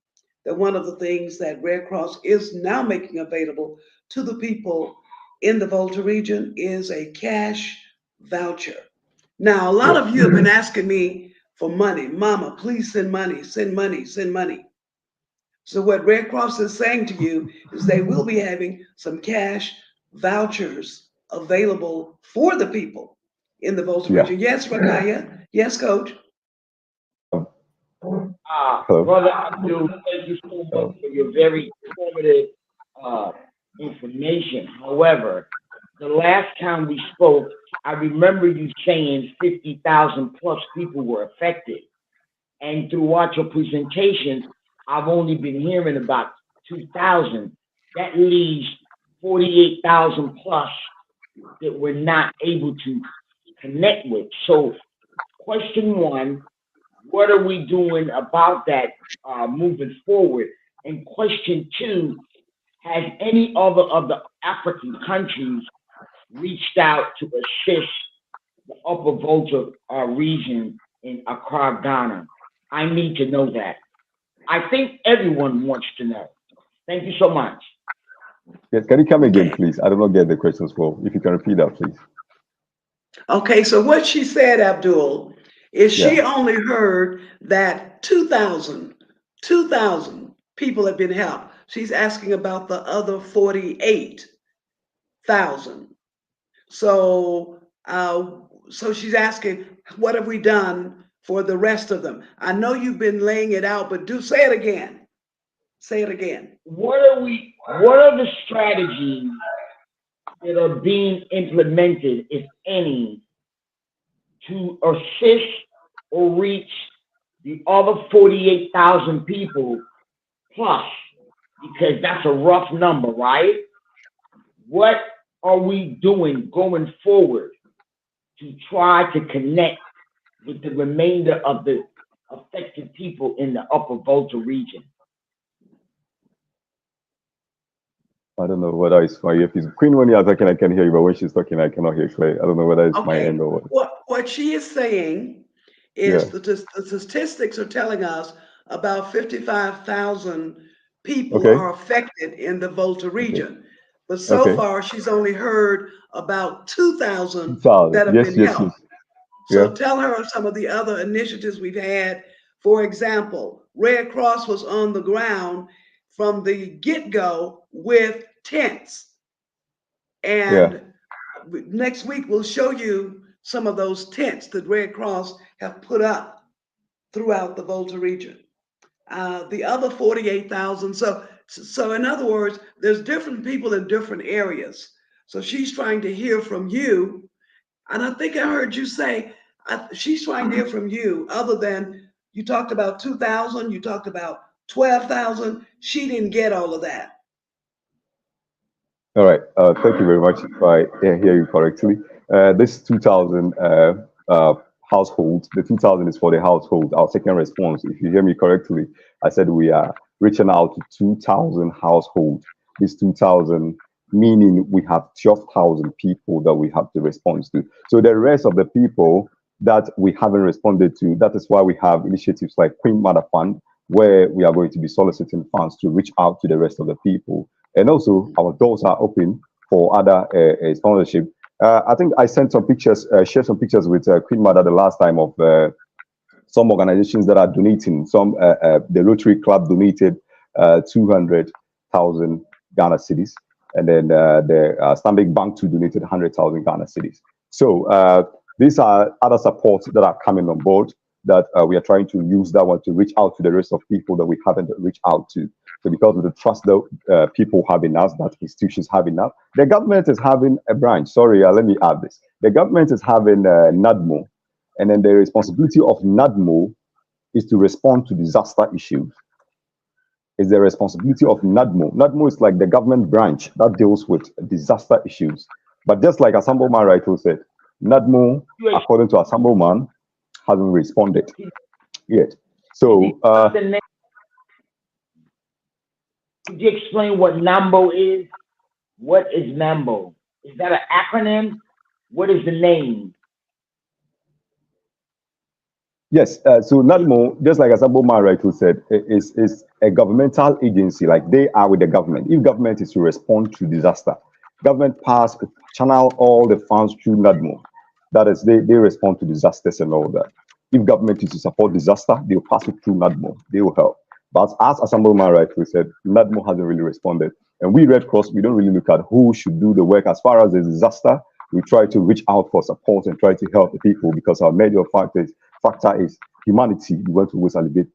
that one of the things that Red Cross is now making available to the people in the Volta region is a cash voucher. Now, a lot of you have been asking me for money. Mama, please send money, send money, send money. So what Red Cross is saying to you is they will be having some cash vouchers available for the people in the Volta region. Yes, Rakaya. Yes, Coach. Brother Abdul, thank you so much for your very informative information. However, the last time we spoke, I remember you saying 50,000 plus people were affected. And throughout your presentation, I've only been hearing about 2,000. That leaves 48,000 plus that we're not able to connect with. So question one, what are we doing about that moving forward? And question two, has any other of the African countries reached out to assist the Upper Volta region in Accra, Ghana? I need to know that. I think everyone wants to know. Thank you so much. Yes, can you come again, please? I don't know, get the questions well. If you can repeat that, please. Okay, so what she said, Abdul, is she only heard that 2,000 people have been helped. She's asking about the other 48,000. So she's asking, what have we done for the rest of them? I know you've been laying it out, but do say it again. Say it again. What are the strategies that are being implemented, if any, to assist or reach the other 48,000 people plus? Because that's a rough number, right? What are we doing going forward to try to connect with the remainder of the affected people in the upper Volta region? I don't know whether it's my earpiece. Queen, when you're talking, I can hear you, but when she's talking, I cannot hear clearly. I don't know whether it's my end or what. What she is saying is the statistics are telling us about 55,000 people are affected in the Volta region. But so far, she's only heard about 2,000 that have been helped. So tell her some of the other initiatives we've had. For example, Red Cross was on the ground from the get-go with tents. And next week, we'll show you some of those tents that Red Cross have put up throughout the Volta region. The other 48,000. So in other words, there's different people in different areas. So she's trying to hear from you. And I think I heard you say, she's trying to hear from you, other than you talked about 2,000, you talked about 12,000. She didn't get all of that. All right. Thank you very much. If I hear you correctly, this 2,000 households, the 2,000 is for the household. Our second response, if you hear me correctly, I said we are reaching out to 2,000 households. This 2,000 meaning we have 12,000 people that we have to respond to. So the rest of the people that we haven't responded to, that is why we have initiatives like Queen Mother Fund, where we are going to be soliciting funds to reach out to the rest of the people. And also our doors are open for other sponsorship. I think I sent some pictures, shared some pictures with Queen Mother the last time of some organizations that are donating. Some, the Rotary Club donated 200,000 Ghana cedis, and then the Stanbic Bank too donated 100,000 Ghana cedis. So these are other supports that are coming on board that we are trying to use that one to reach out to the rest of people that we haven't reached out to. So because of the trust that people have in us, that institutions have in us, the government is having a branch. Sorry, let me add this. The government is having NADMO, and then the responsibility of NADMO is to respond to disaster issues. It's the responsibility of NADMO. NADMO is like the government branch that deals with disaster issues. But just like Assembleman Raito said, NADMO, according to Assembleman, hasn't responded yet. So, could you explain what NAMBO is? What is NAMBO? Is that an acronym? What is the name? Yes, so NADMO, just like Assembleman Raito said, is a governmental agency. Like they are with the government. If government is to respond to disaster, government channel all the funds through NADMO. That is, they respond to disasters and all that. If government is to support disaster, they'll pass it through NADMO. They will help. But as Assembleman rightly said, NADMO hasn't really responded. And we, Red Cross, we don't really look at who should do the work. As far as the disaster, we try to reach out for support and try to help the people, because our major factor is humanity. We want to always alleviate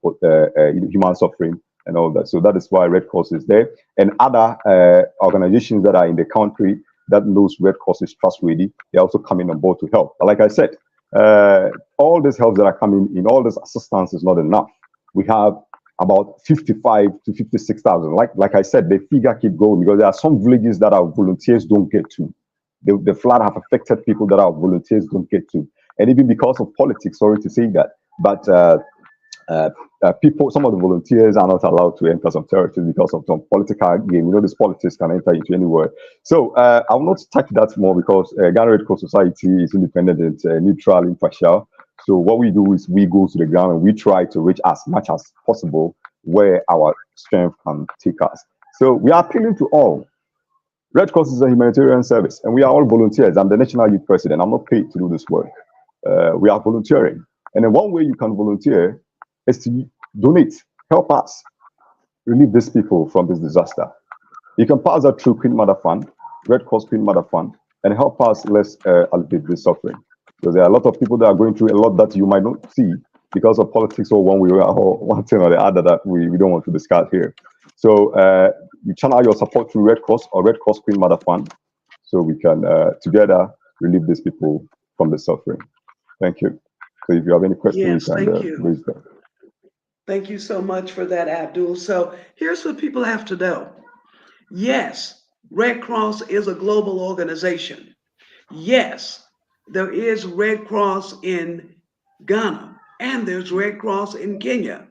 human suffering and all that. So that is why Red Cross is there. And other organizations that are in the country that knows Red Cross is trustworthy, they're also coming on board to help. But like I said, all these helps that are coming in, all this assistance is not enough. We have about 55 to 56,000. Like I said, the figure keep going because there are some villages that our volunteers don't get to. The flood have affected people that our volunteers don't get to. And even because of politics, sorry to say that, but some of the volunteers are not allowed to enter some territories because of some political game. You know, this politics can enter into anywhere. So I will not touch that more because Ghana Red Cross Society is independent and neutral, impartial. So what we do is we go to the ground and we try to reach as much as possible where our strength can take us. So we are appealing to all. Red Cross is a humanitarian service and we are all volunteers. I'm the National Youth President. I'm not paid to do this work. We are volunteering. And then one way you can volunteer is to donate, help us relieve these people from this disaster. You can pass that through Queen Mother Fund, Red Cross Queen Mother Fund, and help us let's alleviate this suffering. Because there are a lot of people that are going through a lot that you might not see, because of politics or one way or one thing or the other that we don't want to discuss here. So you channel your support to Red Cross or Red Cross Queen Mother Fund, so we can together relieve these people from the suffering. Thank you. So if you have any questions, Yes, you thank can you. raise them. Thank you so much for that, Abdul. So here's what people have to know. Yes, Red Cross is a global organization. Yes, there is Red Cross in Ghana and there's Red Cross in Kenya.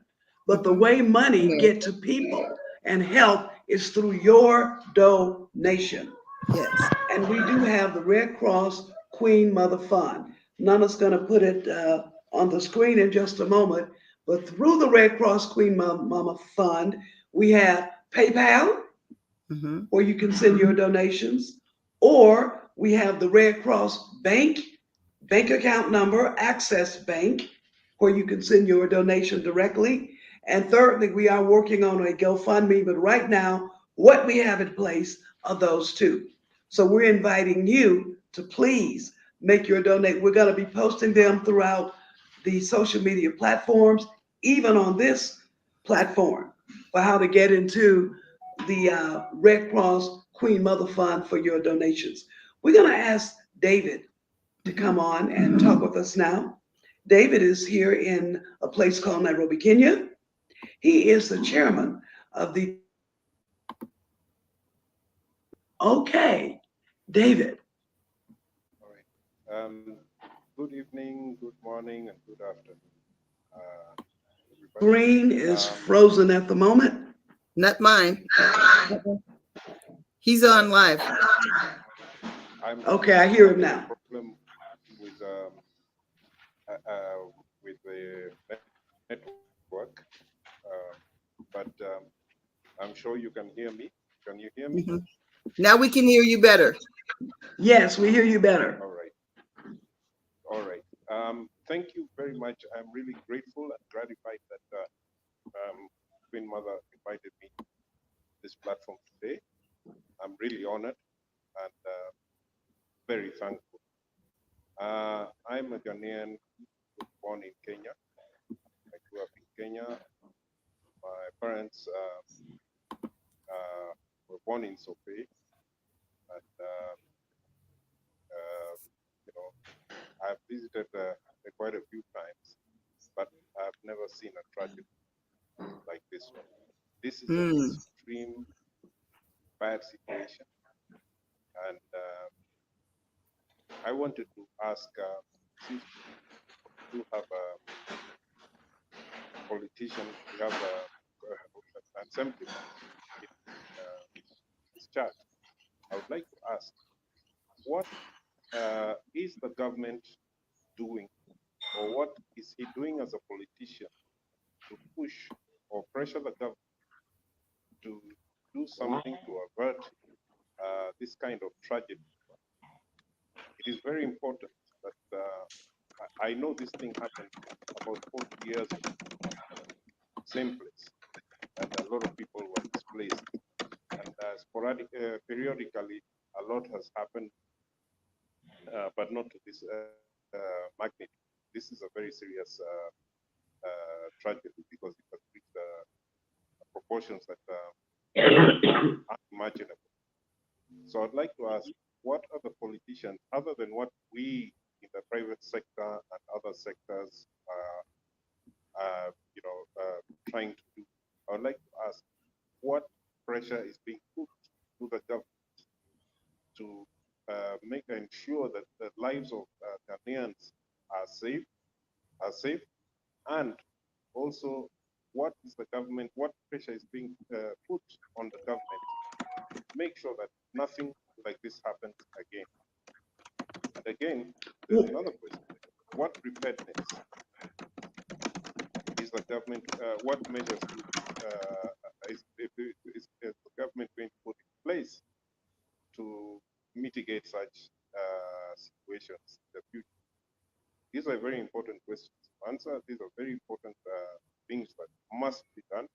But the way money get to people and help is through your donation. Yes. And we do have the Red Cross Queen Mother Fund. Nana's going to put it on the screen in just a moment. But through the Red Cross Queen Mama Fund, we have PayPal, where you can send your donations, or we have the Red Cross bank account number, Access Bank, where you can send your donation directly. And thirdly, we are working on a GoFundMe, but right now, what we have in place are those two. So we're inviting you to please make your donate. We're going to be posting them throughout the social media platforms, even on this platform, for how to get into the Red Cross Queen Mother Fund for your donations. We're going to ask David to come on and talk with us now. David is here in a place called Nairobi, Kenya. He is the chairman of the. Okay, David. All right. Good evening, good morning, and good afternoon. Everybody. Green is frozen at the moment. Not mine. He's on live. Okay, I hear him now. Problem with the network, but I'm sure you can hear me. Can you hear me? Now we can hear you better. Yes, we hear you better. All right. All right. Thank you very much. I'm really grateful and gratified that Queen Mother invited me to this platform today. I'm really honored and very thankful. I'm a Ghanaian born in Kenya. I grew up in Kenya. My parents were born in Sope, and you know, I've visited quite a few times, but I've never seen a tragedy like this one. This is an extreme bad situation, and I wanted to ask, since we do have a politician, we have an assembly in this chat, I would like to ask, what is the government doing, or what is he doing as a politician to push or pressure the government to do something to avert this kind of tragedy? It is very important that I know this thing happened about 40 years ago, same place, and a lot of people were displaced. And periodically, a lot has happened, but not to this magnitude. This is a very serious tragedy because it has reached proportions that are unimaginable. So I'd like to ask, what are the politicians, other than what we in the private sector and other sectors are trying to do? I would like to ask, what pressure is being put to the government to ensure that the lives of Ghanaians are safe, and also what pressure is being put on the government to make sure that nothing like this happens again. And again, there's another question: what preparedness is the government? What measures is the government going to put in place to mitigate such situations in the future? These are very important questions to answer. These are very important things that must be done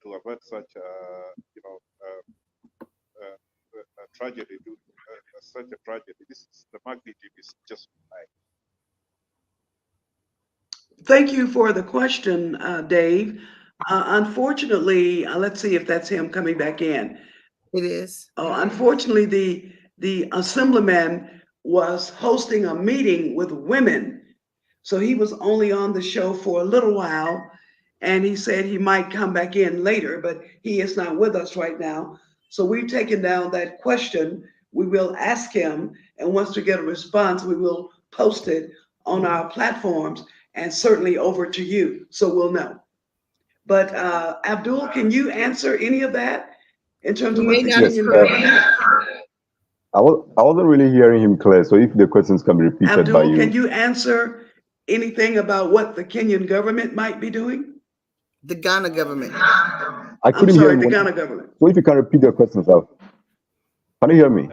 to avert such a tragedy. Such a tragedy. The magnitude is just high. Thank you for the question, Dave. Unfortunately, let's see if that's him coming back in. It is. Unfortunately, the assemblyman was hosting a meeting with women, so he was only on the show for a little while, and he said he might come back in later, but he is not with us right now. So we've taken down that question. We will ask him, and once we get a response, we will post it on our platforms and certainly over to you, so we'll know. But Abdul, can you answer any of that in terms of what the Yes, Kenyan government? I wasn't really hearing him clear, so if the questions can be repeated by Abdul, you. can you answer anything about what the Kenyan government might be doing? The Ghana government. I couldn't I'm sorry, hear the you. Ghana government. So if you can repeat your questions out. Can you hear me?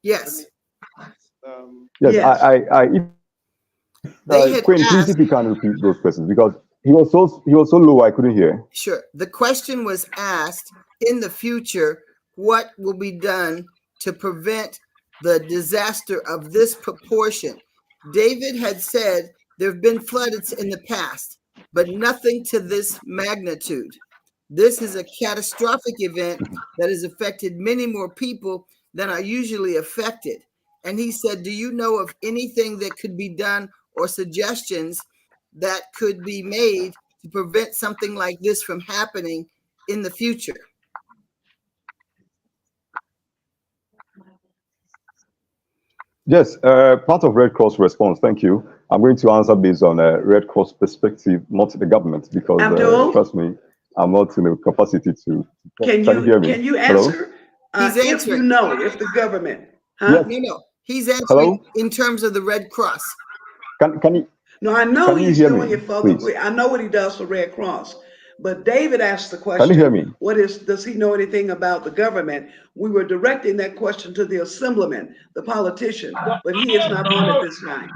Yes. Yes, Yes. They had Quinn, please, asked, if you can repeat those questions, because he was so low, I couldn't hear. sure. The question was asked, in the future, what will be done to prevent the disaster of this proportion? David had said there have been floods in the past, but nothing to this magnitude. This is a catastrophic event that has affected many more people than are usually affected. And he said, do you know of anything that could be done or suggestions that could be made to prevent something like this from happening in the future? Yes, part of Red Cross response, thank you. I'm going to answer based on a Red Cross perspective, not the government, because Abdul? trust me, I'm not in the capacity to. Can you hear me? Can you Hello? answer? He's If you answering. know, if the government, huh? Yes. No. He's answering Hello? in terms of the Red Cross. Can you? No, I know Can you he's hear doing me, it for please? I know what he does for Red Cross. But David asked the Can you hear question, me? does he know anything about the government? We were directing that question to the assemblyman, the politician, but he is not on at this time.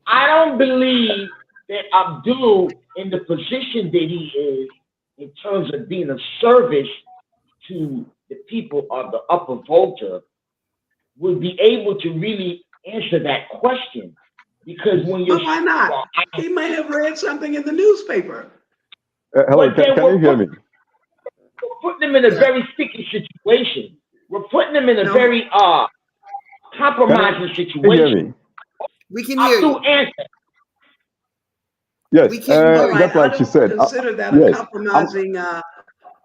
I don't believe that Abdul, in the position that he is, in terms of being of service to the people of the Upper Volta, would be able to really answer that question. Because when you're... But why not? He may have read something in the newspaper. Hello, can you hear me? We're putting them in a very sticky situation. We're putting them in a very compromising situation. We can hear you. Answer. Yes, we can just like she said. Consider that yes, a compromising. I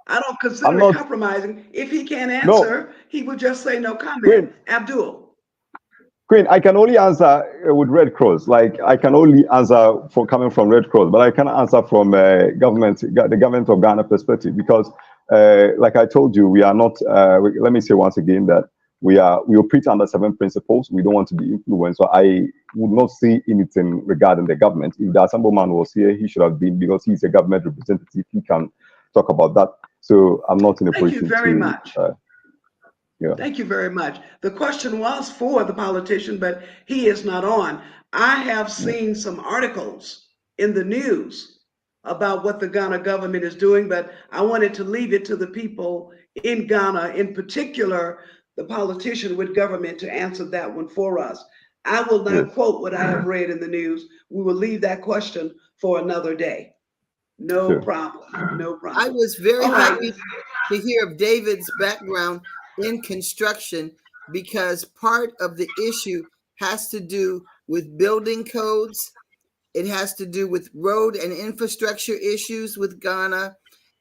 don't consider it compromising. If he can't answer, he would just say no comment. Queen, Abdul. Queen, I can only answer with Red Cross. Like I can only answer for coming from Red Cross, but I cannot answer from the government of Ghana perspective because, like I told you, we are not. Let me say once again that we operate under 7 principles. We don't want to be influenced. So I would not say anything regarding the government. If the assemblyman was here, he should have been because he's a government representative. He can talk about that. So I'm not in a position to. Thank you very much. Yeah. Thank you very much. The question was for the politician, but he is not on. I have seen some articles in the news about what the Ghana government is doing, but I wanted to leave it to the people in Ghana, in particular, the politician with government, to answer that one for us. I will not quote what I have read in the news. We will leave that question for another day. No problem. No problem. I was very happy to hear of David's background in construction because part of the issue has to do with building codes. It has to do with road and infrastructure issues with Ghana.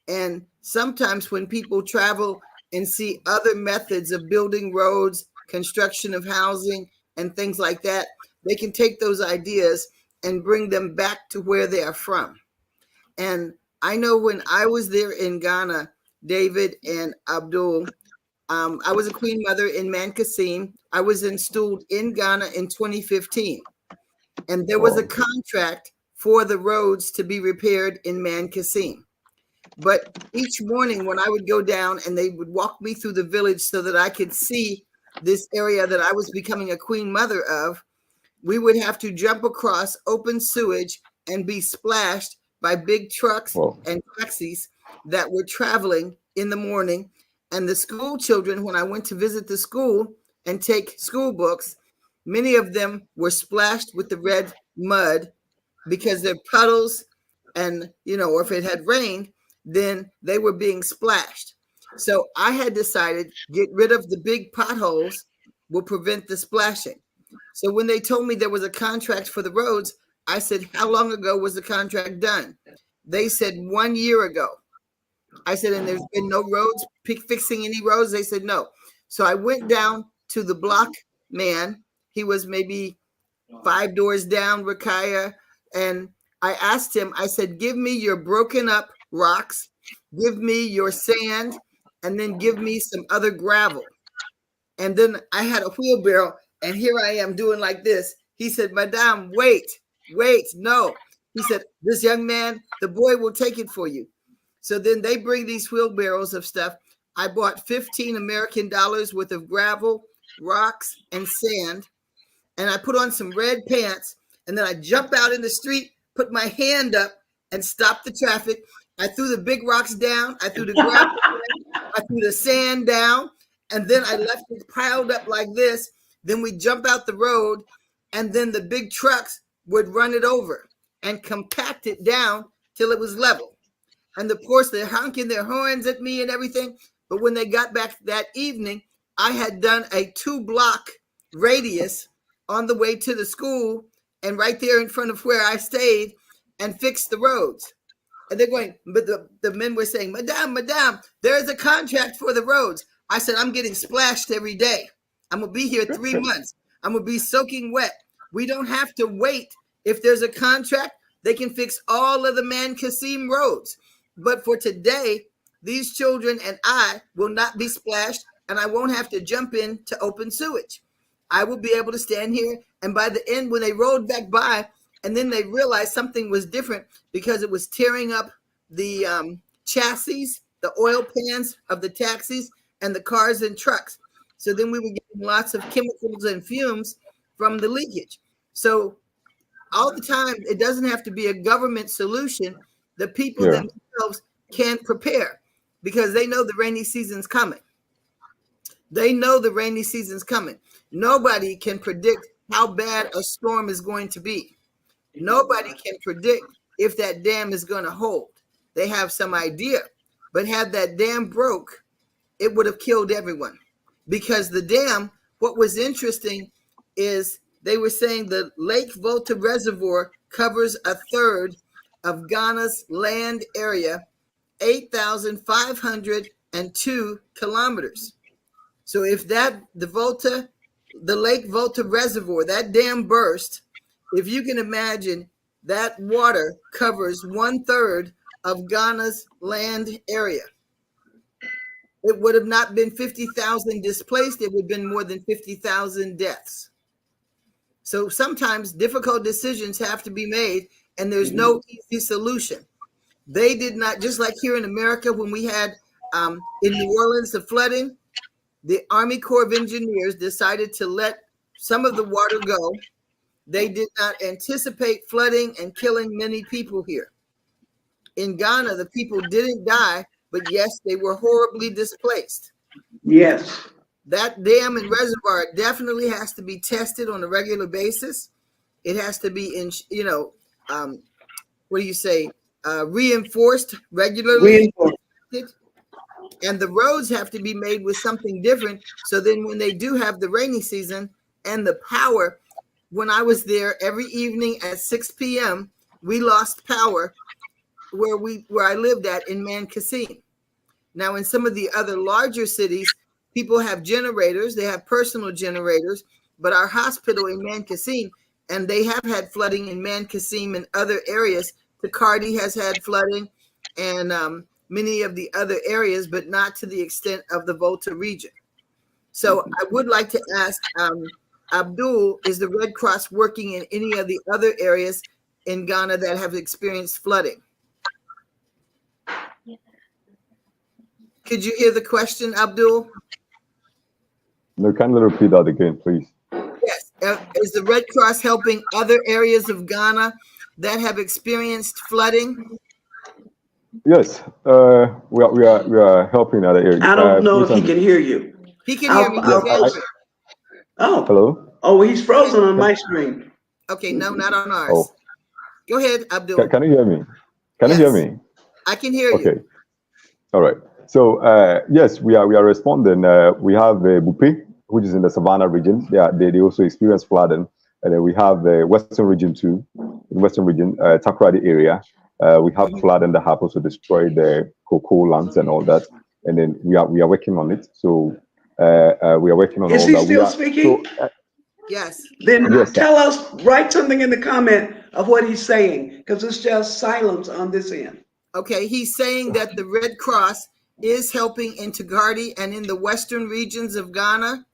And sometimes when people travel and see other methods of building roads, construction of housing, and things like that, they can take those ideas and bring them back to where they are from. And I know when I was there in Ghana, David and Abdul, I was a queen mother in Mankasim. I was installed in Ghana in 2015. And there was a contract for the roads to be repaired in Mankasim. But each morning when I would go down and they would walk me through the village so that I could see this area that I was becoming a queen mother of, we would have to jump across open sewage and be splashed by big trucks and taxis that were traveling in the morning. And the school children, when I went to visit the school and take school books, many of them were splashed with the red mud because they're puddles, and or if it had rained, then they were being splashed. So I had decided get rid of the big potholes will prevent the splashing. So when they told me there was a contract for the roads, I said, how long ago was the contract done? They said 1 year ago. I said, and there's been no roads, fixing any roads? They said no. So I went down to the block man. He was maybe 5 doors down, Rakaya. And I asked him, I said, give me your broken up rocks, give me your sand, and then give me some other gravel. And then I had a wheelbarrow, and here I am doing like this. He said, Madame, wait, no. He said, this young man, the boy will take it for you. So then they bring these wheelbarrows of stuff. I bought 15 American dollars worth of gravel, rocks, and sand. And I put on some red pants. And then I jump out in the street, put my hand up, and stop the traffic. I threw the big rocks down. I threw the gravel down. I threw the sand down. And then I left it piled up like this. Then we jump out the road. And then the big trucks would run it over and compact it down till it was level. And of course, they're honking their horns at me and everything. But when they got back that evening, I had done a 2-block radius on the way to the school and right there in front of where I stayed and fixed the roads. And they're going, but the men were saying, Madame, there is a contract for the roads. I said, I'm getting splashed every day. I'm going to be here 3 months. I'm going to be soaking wet. We don't have to wait. If there's a contract, they can fix all of the Man Kasim roads. But for today, these children and I will not be splashed, and I won't have to jump in to open sewage. I will be able to stand here, and by the end, when they rode back by, and then they realized something was different because it was tearing up the chassis, the oil pans of the taxis, and the cars and trucks. So then we were getting lots of chemicals and fumes from the leakage. So all the time, it doesn't have to be a government solution. The people themselves can prepare because they know the rainy season's coming. They know the rainy season's coming. Nobody can predict how bad a storm is going to be. Nobody can predict if that dam is going to hold. They have some idea, but had that dam broke, it would have killed everyone. Because the dam, what was interesting is they were saying the Lake Volta Reservoir covers 1/3 of Ghana's land area, 8,502 kilometers. So if the Lake Volta Reservoir, that dam burst, if you can imagine, that water covers 1/3 of Ghana's land area. It would have not been 50,000 displaced. It would have been more than 50,000 deaths. So sometimes difficult decisions have to be made, and there's no easy solution. They did not, just like here in America, when we had in New Orleans the flooding, the Army Corps of Engineers decided to let some of the water go. They did not anticipate flooding and killing many people here. In Ghana, the people didn't die, but yes, they were horribly displaced. Yes. That dam and reservoir definitely has to be tested on a regular basis. It has to be reinforced regularly. And the roads have to be made with something different. So then when they do have the rainy season and the power, when I was there every evening at 6 p.m., we lost power where I lived at in Man Kasim. Now, in some of the other larger cities, people have generators, they have personal generators, but our hospital in Man Kasim, and they have had flooding in Man Kasim and other areas. Takardi has had flooding and many of the other areas, but not to the extent of the Volta region. So I would like to ask Abdul, is the Red Cross working in any of the other areas in Ghana that have experienced flooding? Could you hear the question, Abdul? No, can you repeat that again, please? Yes. Is the Red Cross helping other areas of Ghana that have experienced flooding? Yes, we are helping other areas. I don't know if he can hear you. He can hear me. Oh, hello. Oh, he's frozen on my screen. Okay, no, not on ours. Oh. Go ahead, Abdul. Can you hear me? Can you hear me? I can hear you. Okay. All right. So yes, we are responding. We have Bupe, which is in the Savannah region. They also experience flooding, and then we have the Western region too. In Western region, Takoradi area, we have flooding that happens to destroy the cocoa lands and all that. And then we are working on it. So we are working on Is all he that. still speaking? So, Yes. Then yes, tell us, write something in the comment of what he's saying, because it's just silence on this end. Okay, he's saying that the Red Cross is helping in Takoradi and in the western regions of Ghana.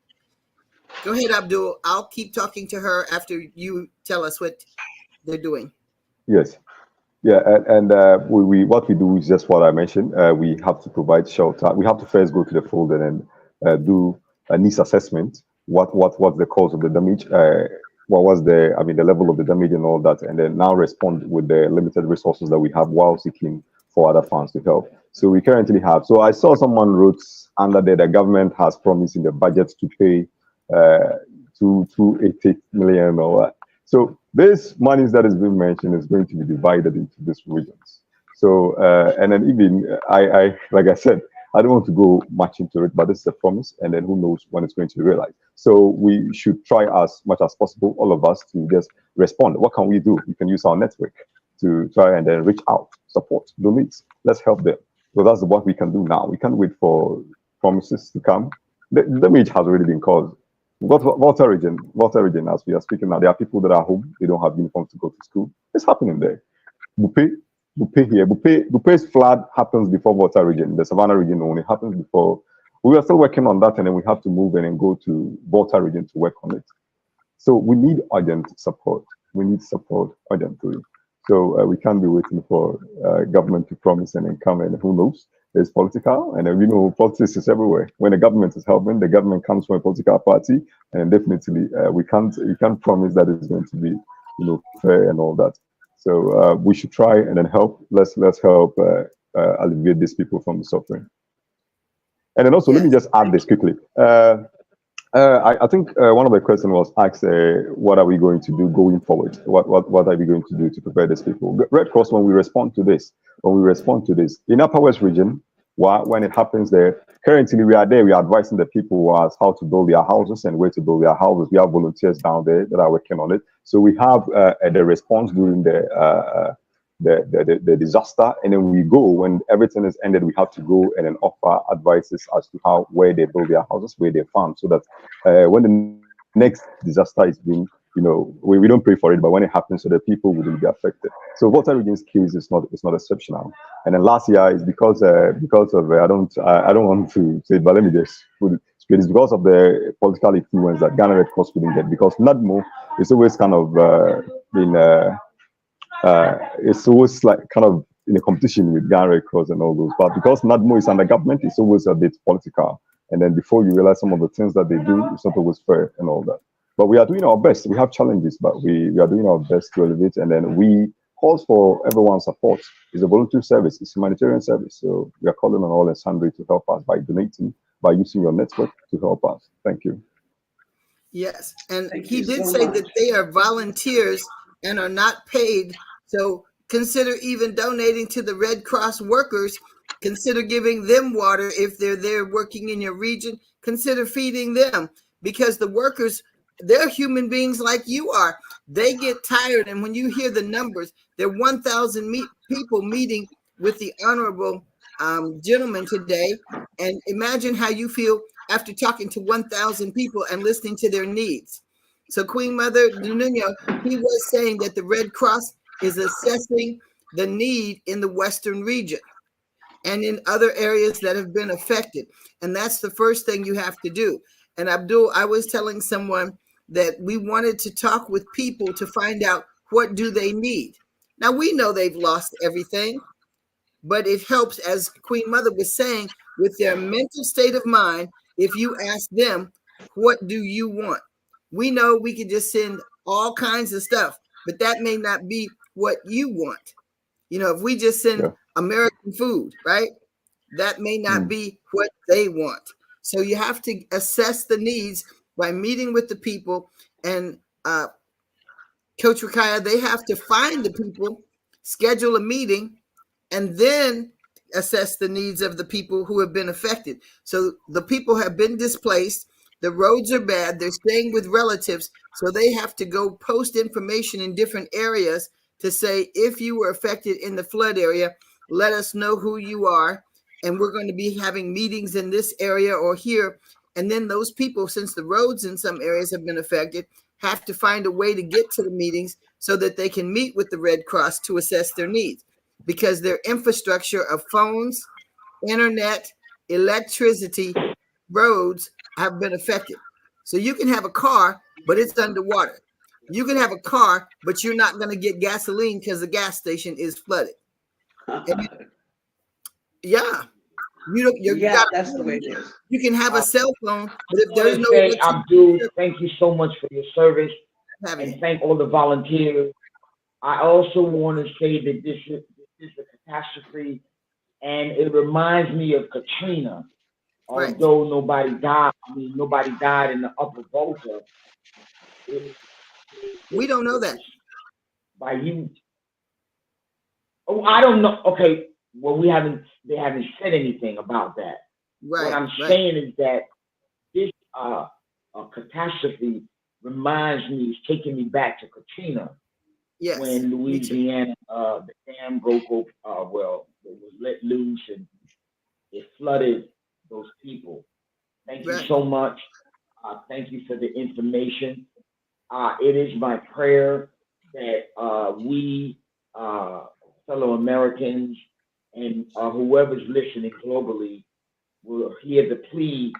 Go ahead, Abdul. I'll keep talking to her after you tell us what they're doing. Yes. Yeah, and we what we do is just what I mentioned. We have to provide shelter. We have to first go to the field and then do a needs assessment. What's the cause of the damage? What was the level of the damage and all that, and then now respond with the limited resources that we have while seeking for other funds to help. So we currently have. So I saw someone wrote under there the government has promised in the budget to pay 280 million or what. So this monies that is being mentioned is going to be divided into these regions. So and then even I like I said, I don't want to go much into it, but this is a promise, and then who knows when it's going to be realized. So we should try as much as possible, all of us, to just respond. What can we do? We can use our network to try and then reach out, support, donate. Let's help them. So that's what we can do now. We can't wait for promises to come. The damage has already been caused. Volta region, as we are speaking now, there are people that are home, they don't have uniforms to go to school. It's happening there. Bupe's flood happens before Volta region. The Savannah region only happens before. We are still working on that, and then we have to move in and go to Volta region to work on it. So we need urgent support. We need support urgently. So we can't be waiting for government to promise and then come, and who knows? It's political, and we know politics is everywhere. When the government is helping, the government comes from a political party, and definitely we can't promise that it's going to be, fair and all that. So we should try and then help. Let's help alleviate these people from the suffering. And then also, let me just add this quickly. I think one of the questions was asked, what are we going to do going forward? What are we going to do to prepare these people? Red Cross, when we respond to this, in Upper West region, when it happens there, currently we are there, we are advising the people as how to build their houses and where to build their houses. We have volunteers down there that are working on it. So we have the response during the disaster, and then we go when everything is ended. We have to go and then offer advices as to where they build their houses, where they farm, so that when the next disaster is being, we don't pray for it, but when it happens, so the people wouldn't be affected. So Volta region's case is not exceptional. And then last year is because of I don't want to say it, but let me just put it straight. It's because of the political influence that Ghana Red Cross couldn't get, because NADMO is always kind of it's always like kind of in a competition with Ghana Red Cross and all those. But because NADMO is under government, it's always a bit political. And then before you realize some of the things that they do, it's not always fair and all that. But we are doing our best. We have challenges, but we are doing our best to elevate. And then we call for everyone's support. It's a volunteer service. It's a humanitarian service. So we are calling on all and sundry to help us by donating, by using your network to help us. Thank you. Yes, and he did say that they are volunteers and are not paid. So consider even donating to the Red Cross workers. Consider giving them water if they're there working in your region. Consider feeding them, because the workers, they're human beings like you are. They get tired, and when you hear the numbers, there are 1,000 people meeting with the honorable gentleman today, and imagine how you feel after talking to 1,000 people and listening to their needs. So Queen Mother Nuno, he was saying that the Red Cross is assessing the need in the Western region and in other areas that have been affected. And that's the first thing you have to do. And Abdul, I was telling someone that we wanted to talk with people to find out what do they need. Now, we know they've lost everything, but it helps, as Queen Mother was saying, with their mental state of mind, if you ask them, what do you want? We know we can just send all kinds of stuff, but that may not be what you want. If we just send American food, right? That may not be what they want. So you have to assess the needs by meeting with the people and Coach Rakaya, they have to find the people, schedule a meeting, and then assess the needs of the people who have been affected. So the people have been displaced. The roads are bad. They're staying with relatives. So they have to go post information in different areas to say, if you were affected in the flood area, let us know who you are. And we're going to be having meetings in this area or here. And then those people, since the roads in some areas have been affected, have to find a way to get to the meetings so that they can meet with the Red Cross to assess their needs, because their infrastructure of phones, internet, electricity, roads have been affected. So you can have a car, but it's underwater. You can have a car, but you're not going to get gasoline because the gas station is flooded. Yeah. That's the way it is. You can have a cell phone, but if there's no Abdul, thank you so much for your service, and thank all the volunteers. I also want to say that this is a catastrophe, and it reminds me of Katrina. Although nobody died, nobody died in the upper Volta. We don't know that. By you. Oh, I don't know. Okay. Well, they haven't said anything about that. Right. What I'm saying is that this catastrophe reminds me, it's taking me back to Katrina. Yes. When Louisiana, the dam broke open, it was let loose and it flooded those people. Thank you so much. Thank you for the information. It is my prayer that we, fellow Americans, and whoever's listening globally will hear the plea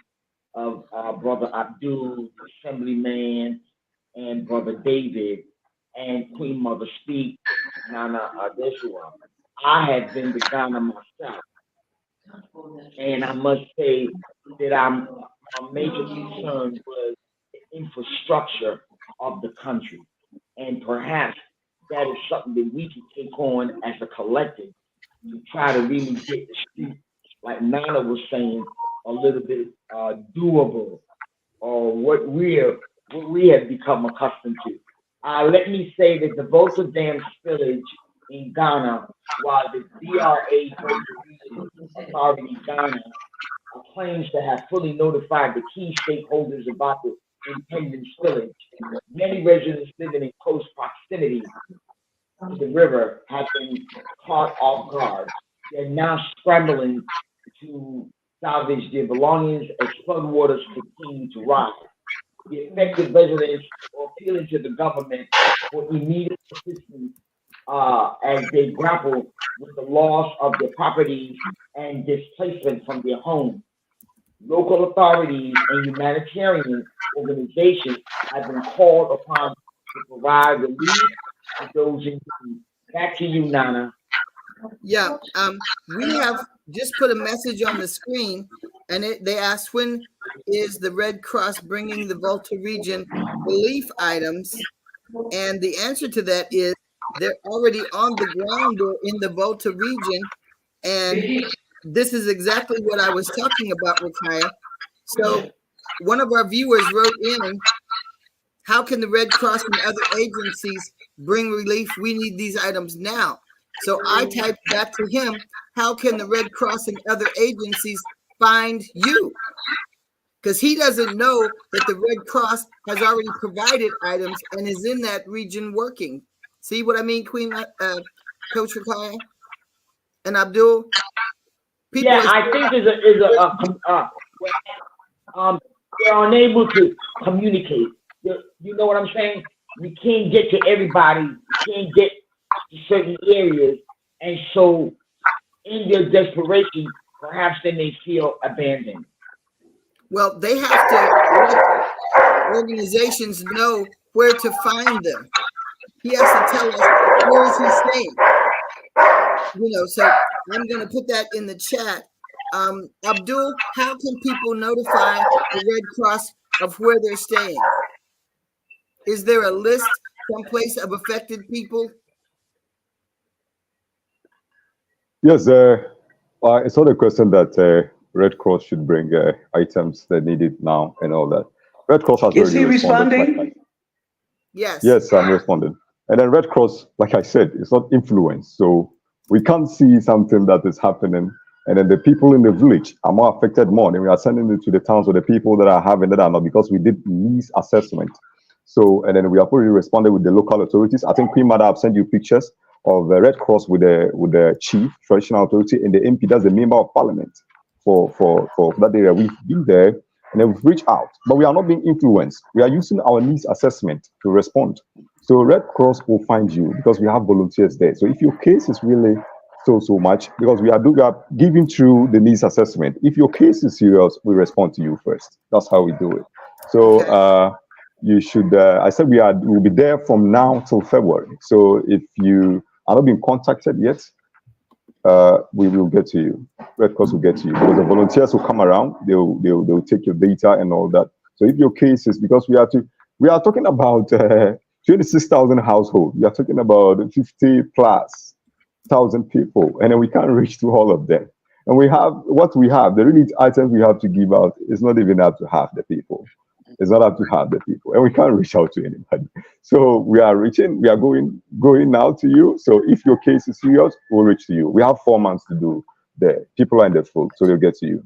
of Brother Abdul, Assemblyman, and Brother David, and Queen Mother Speak, Nana Adesua. I have been to Ghana myself, and I must say that my major concern was the infrastructure of the country, and perhaps that is something that we can take on as a collective to try to really get the street, like Nana was saying, a little bit doable, or what we have become accustomed to. Let me say that the Volta Dam spillage in Ghana, while the DRA Volta Region Authority in Ghana claims to have fully notified the key stakeholders about the impending spillage, many residents living in close proximity to the river have been caught off guard. They're now scrambling to salvage their belongings as floodwaters continue to rise. The affected residents are appealing to the government for immediate assistance as they grapple with the loss of their properties and displacement from their homes. Local authorities and humanitarian organizations have been called upon to provide relief to those in need. Back to you, Nana. Yeah, we have just put a message on the screen, and they asked, when is the Red Cross bringing the Volta region relief items? And the answer to that is they're already on the ground in the Volta region, and this is exactly what I was talking about, Rakaya. So one of our viewers wrote in, how can the Red Cross and other agencies bring relief? We need these items now. So I typed back to him, how can the Red Cross and other agencies find you? Because he doesn't know that the Red Cross has already provided items and is in that region working. See what I mean, Queen Coach Rakaya and Abdul? I think they're unable to communicate. You know what I'm saying? We can't get to everybody. We can't get to certain areas. And so in their desperation, perhaps they may feel abandoned. Well, they have to let organizations know where to find them. He has to tell us where is he staying. So I'm going to put that in the chat. Abdul, how can people notify the Red Cross of where they're staying? Is there a list someplace of affected people? Yes, it's not a question that Red Cross should bring items that needed now and all that. Red Cross has already responding. Yes. Yes, I'm responding. And then Red Cross, like I said, it's not influence. So we can't see something that is happening. And then the people in the village are more affected more. And we are sending it to the towns or the people that are having that are not, because we did needs assessment. So, and then we have already responded with the local authorities. I think Queen Mother have sent you pictures of the Red Cross with the chief, traditional authority, and the MP, that's the member of parliament for that area. We've been there and then we've reached out, but we are not being influenced. We are using our needs assessment to respond. So Red Cross will find you because we have volunteers there. So if your case is really so much, because we are giving through the needs assessment. If your case is serious, we respond to you first. That's how we do it. So you should. I said we'll be there from now till February. So if you are not being contacted yet, we will get to you. Red Cross will get to you because the volunteers will come around. They'll take your data and all that. So if your case is, because we are talking about 26,000 households. We are talking about 50,000+ people, and then we can't reach to all of them. And we have what we have. The really items we have to give out is not even up to half the people. It's not up to half the people, and we can't reach out to anybody. So we are going now to you. So if your case is serious, we'll reach to you. We have 4 months to do the people are in the field, so they'll get to you.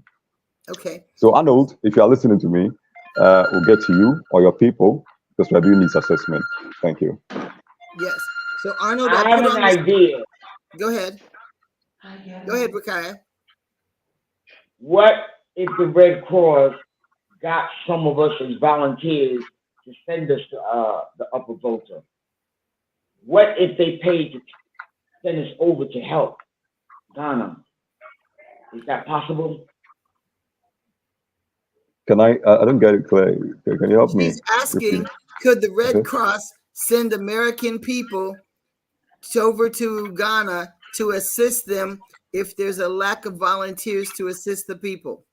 Okay. So Arnold, if you are listening to me, we'll get to you or your people because we are doing this assessment. Thank you. Yes. So Arnold, I have an idea. Go ahead. Go ahead, Rakaya. What if the Red Cross got some of us as volunteers to send us to the Upper Volta? What if they paid to send us over to help Ghana? Is that possible? Can I don't get it clear. Can you help me? He's asking, could the Red Cross send American people over to Ghana to assist them if there's a lack of volunteers to assist the people?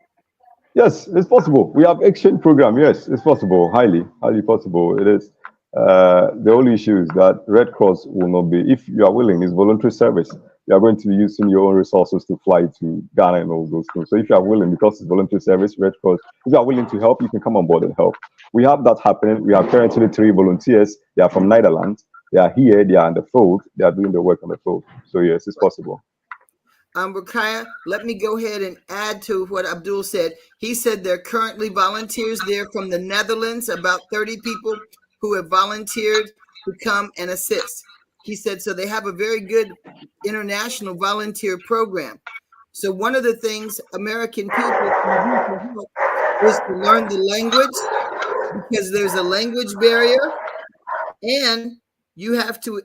Yes, it's possible. We have exchange program. Yes, it's possible. Highly possible. It is. The only issue is that Red Cross will not be, if you are willing, it's voluntary service. You are going to be using your own resources to fly to Ghana and all those things. So if you are willing, because it's voluntary service, Red Cross, if you are willing to help, you can come on board and help. We have that happening. We have currently 3 volunteers. They are from Netherlands. They are here. They are in the field. They are doing the work on the field. So yes, it's possible. Rakaya, let me go ahead and add to what Abdul said. He said there are currently volunteers there from the Netherlands, about 30 people who have volunteered to come and assist. He said, so they have a very good international volunteer program. So one of the things American people can do to help is to learn the language, because there's a language barrier, and you have to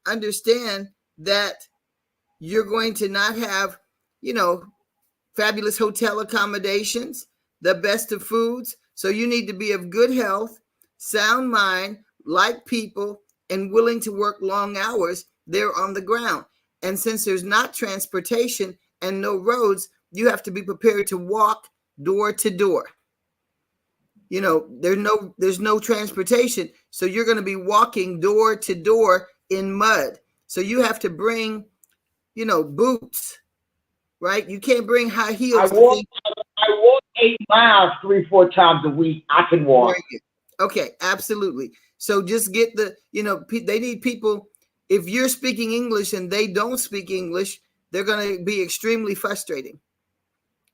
understand that you're going to not have, fabulous hotel accommodations, the best of foods. So you need to be of good health, sound mind, like people, and willing to work long hours there on the ground. And since there's not transportation and no roads, you have to be prepared to walk door to door. There's no transportation. So you're going to be walking door to door in mud. So you have to bring, boots, right? You can't bring high heels. I walk 8 miles 3-4 times a week. I can walk. Okay, absolutely. So just get they need people. If you're speaking English and they don't speak English, they're going to be extremely frustrating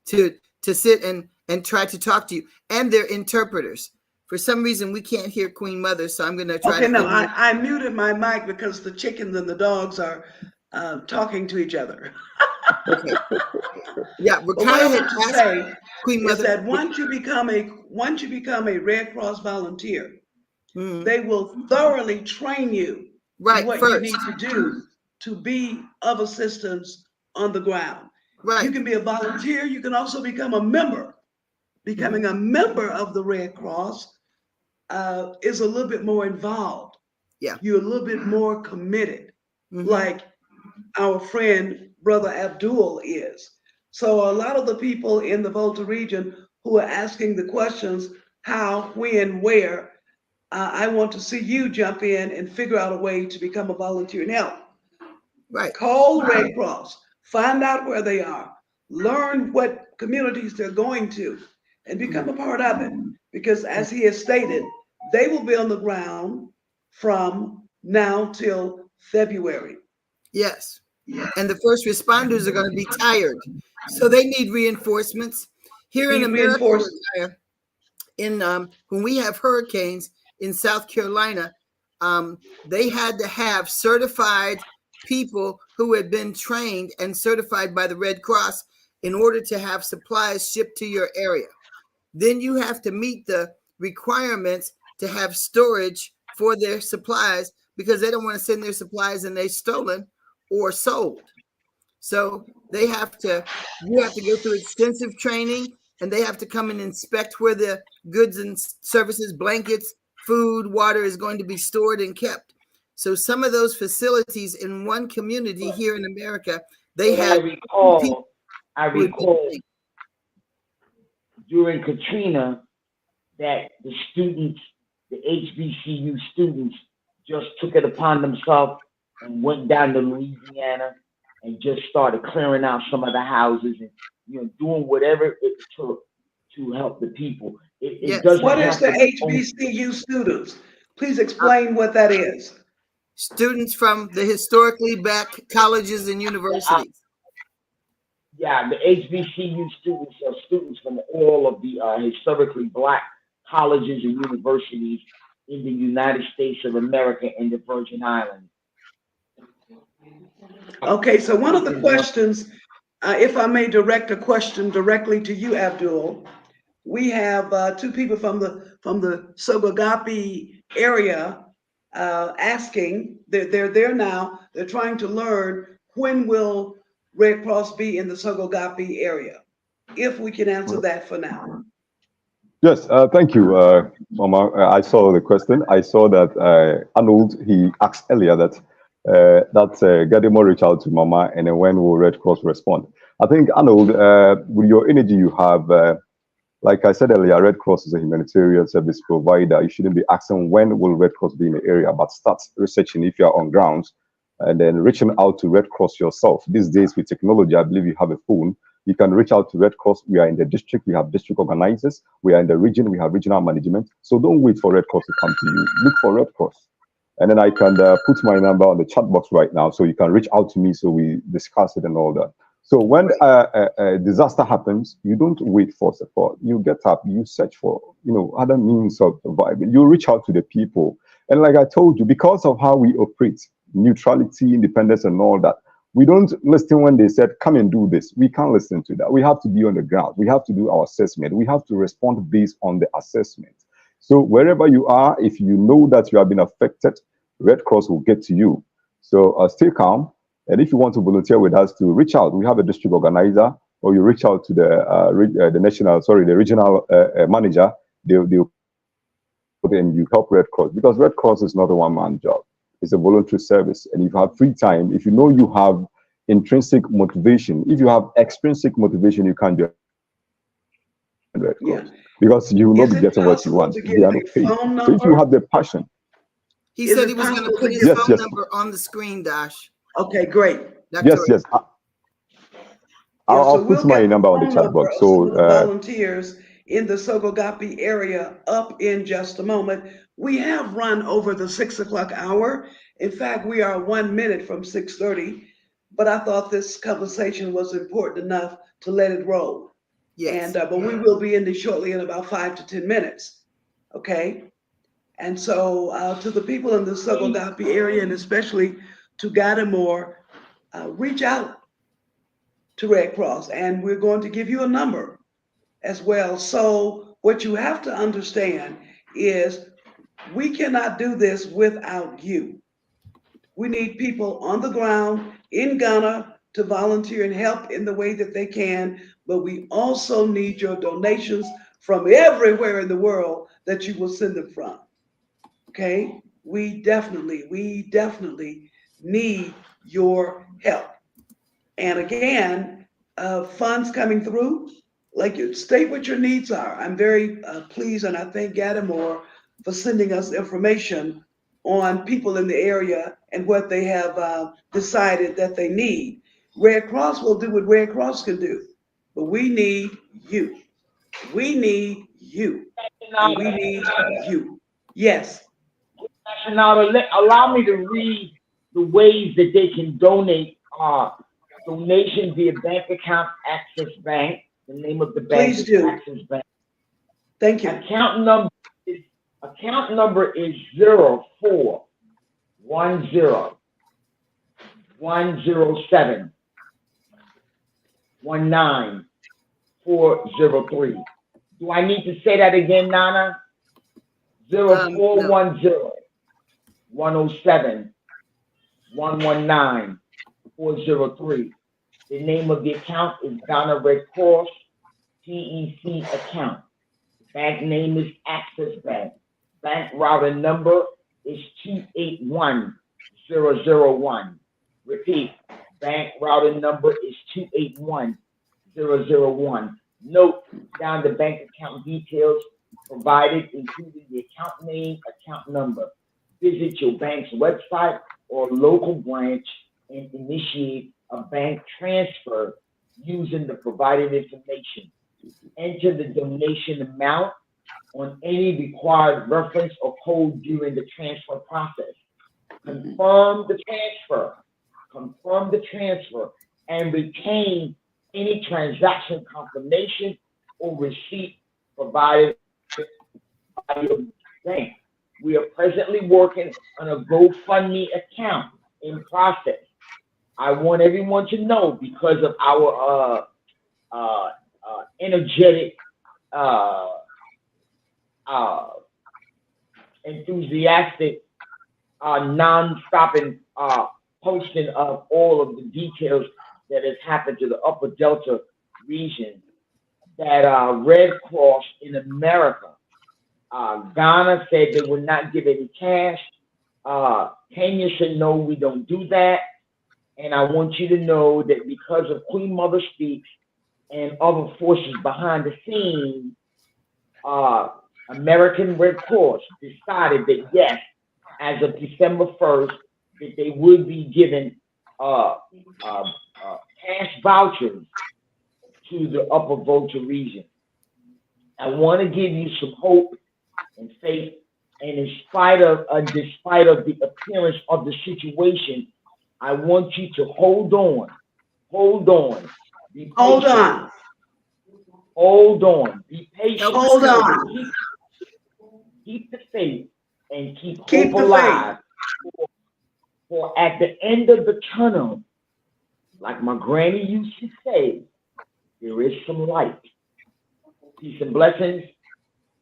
to sit and try to talk to you. And they're interpreters. For some reason, we can't hear Queen Mother, so I'm going to try. Okay, no, I muted my mic because the chickens and the dogs are talking to each other. Okay. Yeah, but what I want to say Queen Mother, is that once you become a Red Cross volunteer, they will thoroughly train you in what you need to do to be of assistance on the ground. Right. You can be a volunteer. You can also become a member. Becoming a member of the Red Cross is a little bit more involved. Yeah. You're a little bit more committed, like our friend, Brother Abdul is. So a lot of the people in the Volta region who are asking the questions, how, when, where, I want to see you jump in and figure out a way to become a volunteer and help. Right. Call the Red Cross, find out where they are, learn what communities they're going to, and become a part of it. Because as he has stated, they will be on the ground from now till February. Yes. And the first responders are going to be tired. So they need reinforcements. Here in America, when we have hurricanes in South Carolina, they had to have certified people who had been trained and certified by the Red Cross in order to have supplies shipped to your area. Then you have to meet the requirements to have storage for their supplies, because they don't want to send their supplies and they're stolen or sold. So you have to go through extensive training, and they have to come and inspect where the goods and services, blankets, food, water is going to be stored and kept. So some of those facilities in one community here in America, they have. I recall during Katrina that the students, the HBCU students, just took it upon themselves and went down to Louisiana and just started clearing out some of the houses and doing whatever it took to help the people. It doesn't. What is the HBCU students? Please explain what that is. Students from the historically black colleges and universities. Yeah, the HBCU students are students from all of the historically black colleges and universities in the United States of America and the Virgin Islands. Okay, so one of the questions, if I may direct a question directly to you, Abdul, we have two people from the Sogakope area asking. They're there now. They're trying to learn, when will Red Cross be in the Sogakope area? If we can answer that for now. Yes, thank you, Mama. I saw the question. I saw that Arnold, he asked earlier that Gadimo reach out to Mama, and then when will Red Cross respond? I think, Arnold, with your energy you have, like I said earlier, Red Cross is a humanitarian service provider. You shouldn't be asking when will Red Cross be in the area, but start researching if you're on ground, and then reaching out to Red Cross yourself. These days with technology, I believe you have a phone. You can reach out to Red Cross. We are in the district, we have district organizers. We are in the region, we have regional management. So don't wait for Red Cross to come to you. Look for Red Cross. And then I can put my number on the chat box right now, so you can reach out to me so we discuss it and all that. So when a disaster happens, you don't wait for support. You get up, you search for other means of surviving. You reach out to the people. And like I told you, because of how we operate, neutrality, independence, and all that, we don't listen when they said, come and do this. We can't listen to that. We have to be on the ground. We have to do our assessment. We have to respond based on the assessment. So wherever you are, if you know that you have been affected, Red Cross will get to you. So stay calm. And if you want to volunteer with us, to reach out. We have a district organizer, or you reach out to the regional manager. They'll and you help Red Cross, because Red Cross is not a one-man job. It's a voluntary service. And if you have free time, if you know you have intrinsic motivation, if you have extrinsic motivation, you can't do Red Cross, because you will not be getting what you want. They are not paid. So if you have the passion. He said he was going to put his phone number on the screen, Dash. Okay, great. Yes. I'll put my number on the chat box. So volunteers in the Sogakope area up in just a moment. We have run over the 6 o'clock hour. In fact, we are 1 minute from 6:30, but I thought this conversation was important enough to let it roll. Yes. And but we will be ending shortly in about 5 to 10 minutes. Okay. And so to the people in the Sogakope area, and especially to Gadamore, reach out to Red Cross, and we're going to give you a number as well. So what you have to understand is we cannot do this without you. We need people on the ground in Ghana to volunteer and help in the way that they can, but we also need your donations from everywhere in the world that you will send them from. Okay? We definitely need your help. And again, funds coming through, like you state what your needs are. I'm very pleased, and I thank Gadamore for sending us information on people in the area and what they have decided that they need. Red Cross will do what Red Cross can do, but we need you. We need you. And we need you. Yes. Allow me to read the ways that they can donate. Donation via bank account, Access Bank. The name of the bank Please is do. Access Bank. Thank you. Account number is 0410-107-19403. Do I need to say that again, Nana? 0410-107-119-403. The name of the account is Ghana Red Cross TEC account. Bank name is Access Bank. Bank router number is 281001. Repeat, bank router number is 281001. Note down the bank account details provided, including the account name, account number. Visit your bank's website or local branch and initiate a bank transfer using the provided information. Enter the donation amount on any required reference or code during the transfer process. Confirm the transfer, and retain any transaction confirmation or receipt provided by your bank. We are presently working on a GoFundMe account in process. I want everyone to know, because of our energetic, enthusiastic, non-stopping posting of all of the details that has happened to the Upper Delta region, that Red Cross in America, Ghana said they would not give any cash. Kenya said, no, we don't do that. And I want you to know that because of Queen Mother Speaks and other forces behind the scenes, American Red Cross decided that, yes, as of December 1st, that they would be given cash vouchers to the Upper Volta region. I want to give you some hope and faith, and despite of the appearance of the situation, I want you to hold on, be patient. Hold on, be patient. Hold on. Keep the faith and keep hope alive. For at the end of the tunnel, like my granny used to say, there is some light. Peace and blessings.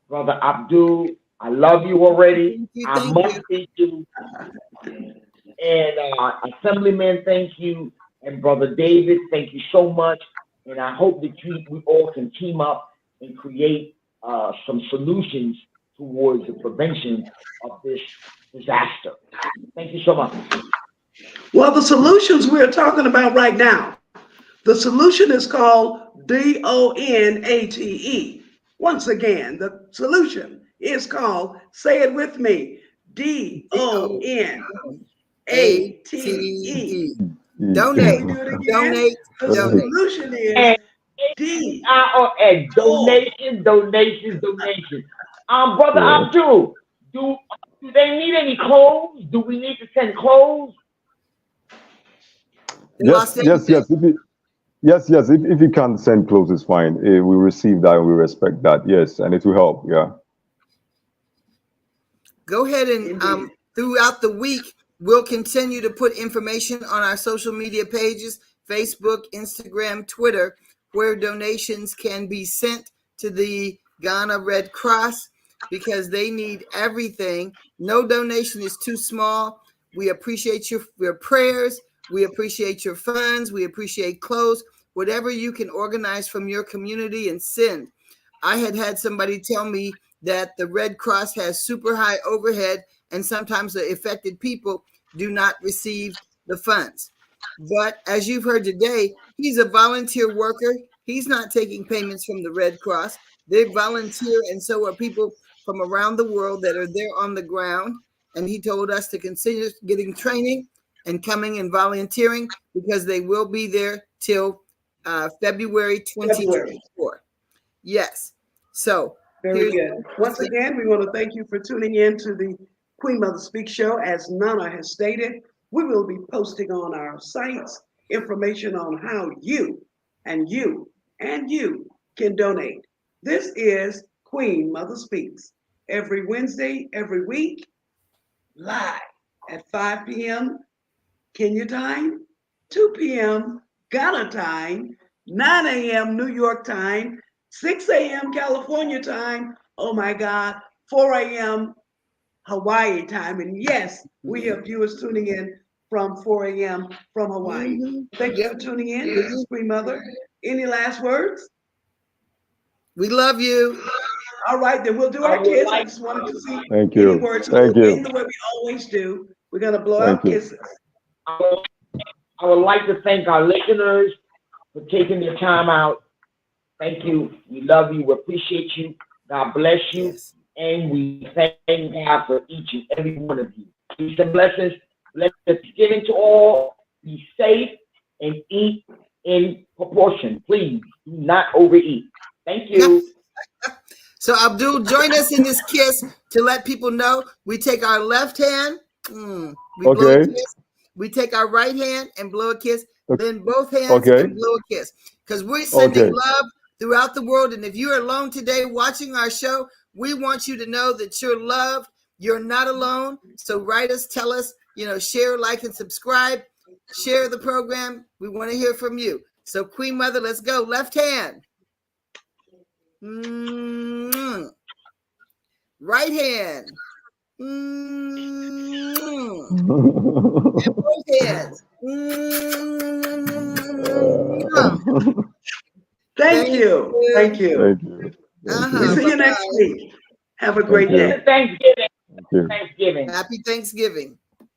Brother Abdul, I love you already. I must meet you. And Assemblyman, thank you. And Brother David, thank you so much. And I hope that we all can team up and create some solutions towards the prevention of this disaster. Thank you so much. Well, the solutions we're talking about right now, the solution is called DONATE. Once again, the solution is called, say it with me, DONATE. Donate. Can we do it again? Donate. The Donate. solution is donation. Brother Abdul, do they need any clothes? Do we need to send clothes? Yes. If you can send clothes, it's fine. We receive that and we respect that. Yes, and it will help. Yeah. Go ahead and throughout the week, we'll continue to put information on our social media pages, Facebook, Instagram, Twitter, where donations can be sent to the Ghana Red Cross, because they need everything. No donation is too small. We appreciate your prayers. We appreciate your funds. We appreciate clothes, whatever you can organize from your community and send. I had somebody tell me that the Red Cross has super high overhead, and sometimes the affected people do not receive the funds. But as you've heard today, he's a volunteer worker. He's not taking payments from the Red Cross. They volunteer, and so are people from around the world that are there on the ground. And he told us to consider getting training and coming and volunteering, because they will be there till February 2024. Yes. So very good. Once again, we want to thank you for tuning in to the Queen Mother Speak Show, as Nana has stated, we will be posting on our sites information on how you and you and you can donate. This is Queen Mother Speaks every Wednesday, every week, live at 5 p.m. Kenya time, 2 p.m. Ghana time, 9 a.m. New York time, 6 a.m. California time, oh my God, 4 a.m. Hawaii time. And yes, we have viewers tuning in from 4 a.m. from Hawaii. Thank you for tuning in. This is Queen Mother. Any last words? We love you. All right, then we'll do our kiss. I just wanted to see Thank you. any words. Thank We'll you. end the way we always do. We're going to blow Thank out you. kisses. I would like to thank our listeners for taking their time out. Thank you. We love you. We appreciate you. God bless you. Yes. And we thank God for each and every one of you. Peace and blessings. Blessings given to all. Be safe and eat in proportion. Please do not overeat. Thank you. So Abdul, join us in this kiss to let people know we take our left hand, we blow a kiss. We take our right hand and blow a kiss, then both hands and blow a kiss. Because we're sending love throughout the world. And if you're alone today watching our show, we want you to know that you're loved. You're not alone. So write us, tell us, share, like, and subscribe. Share the program. We want to hear from you. So Queen Mother, let's go. Left hand. Right hand. And both hands. Thank you. Thank you. Thank you. We see you next week. Have a great day. Thanksgiving. Thanksgiving. Happy Thanksgiving.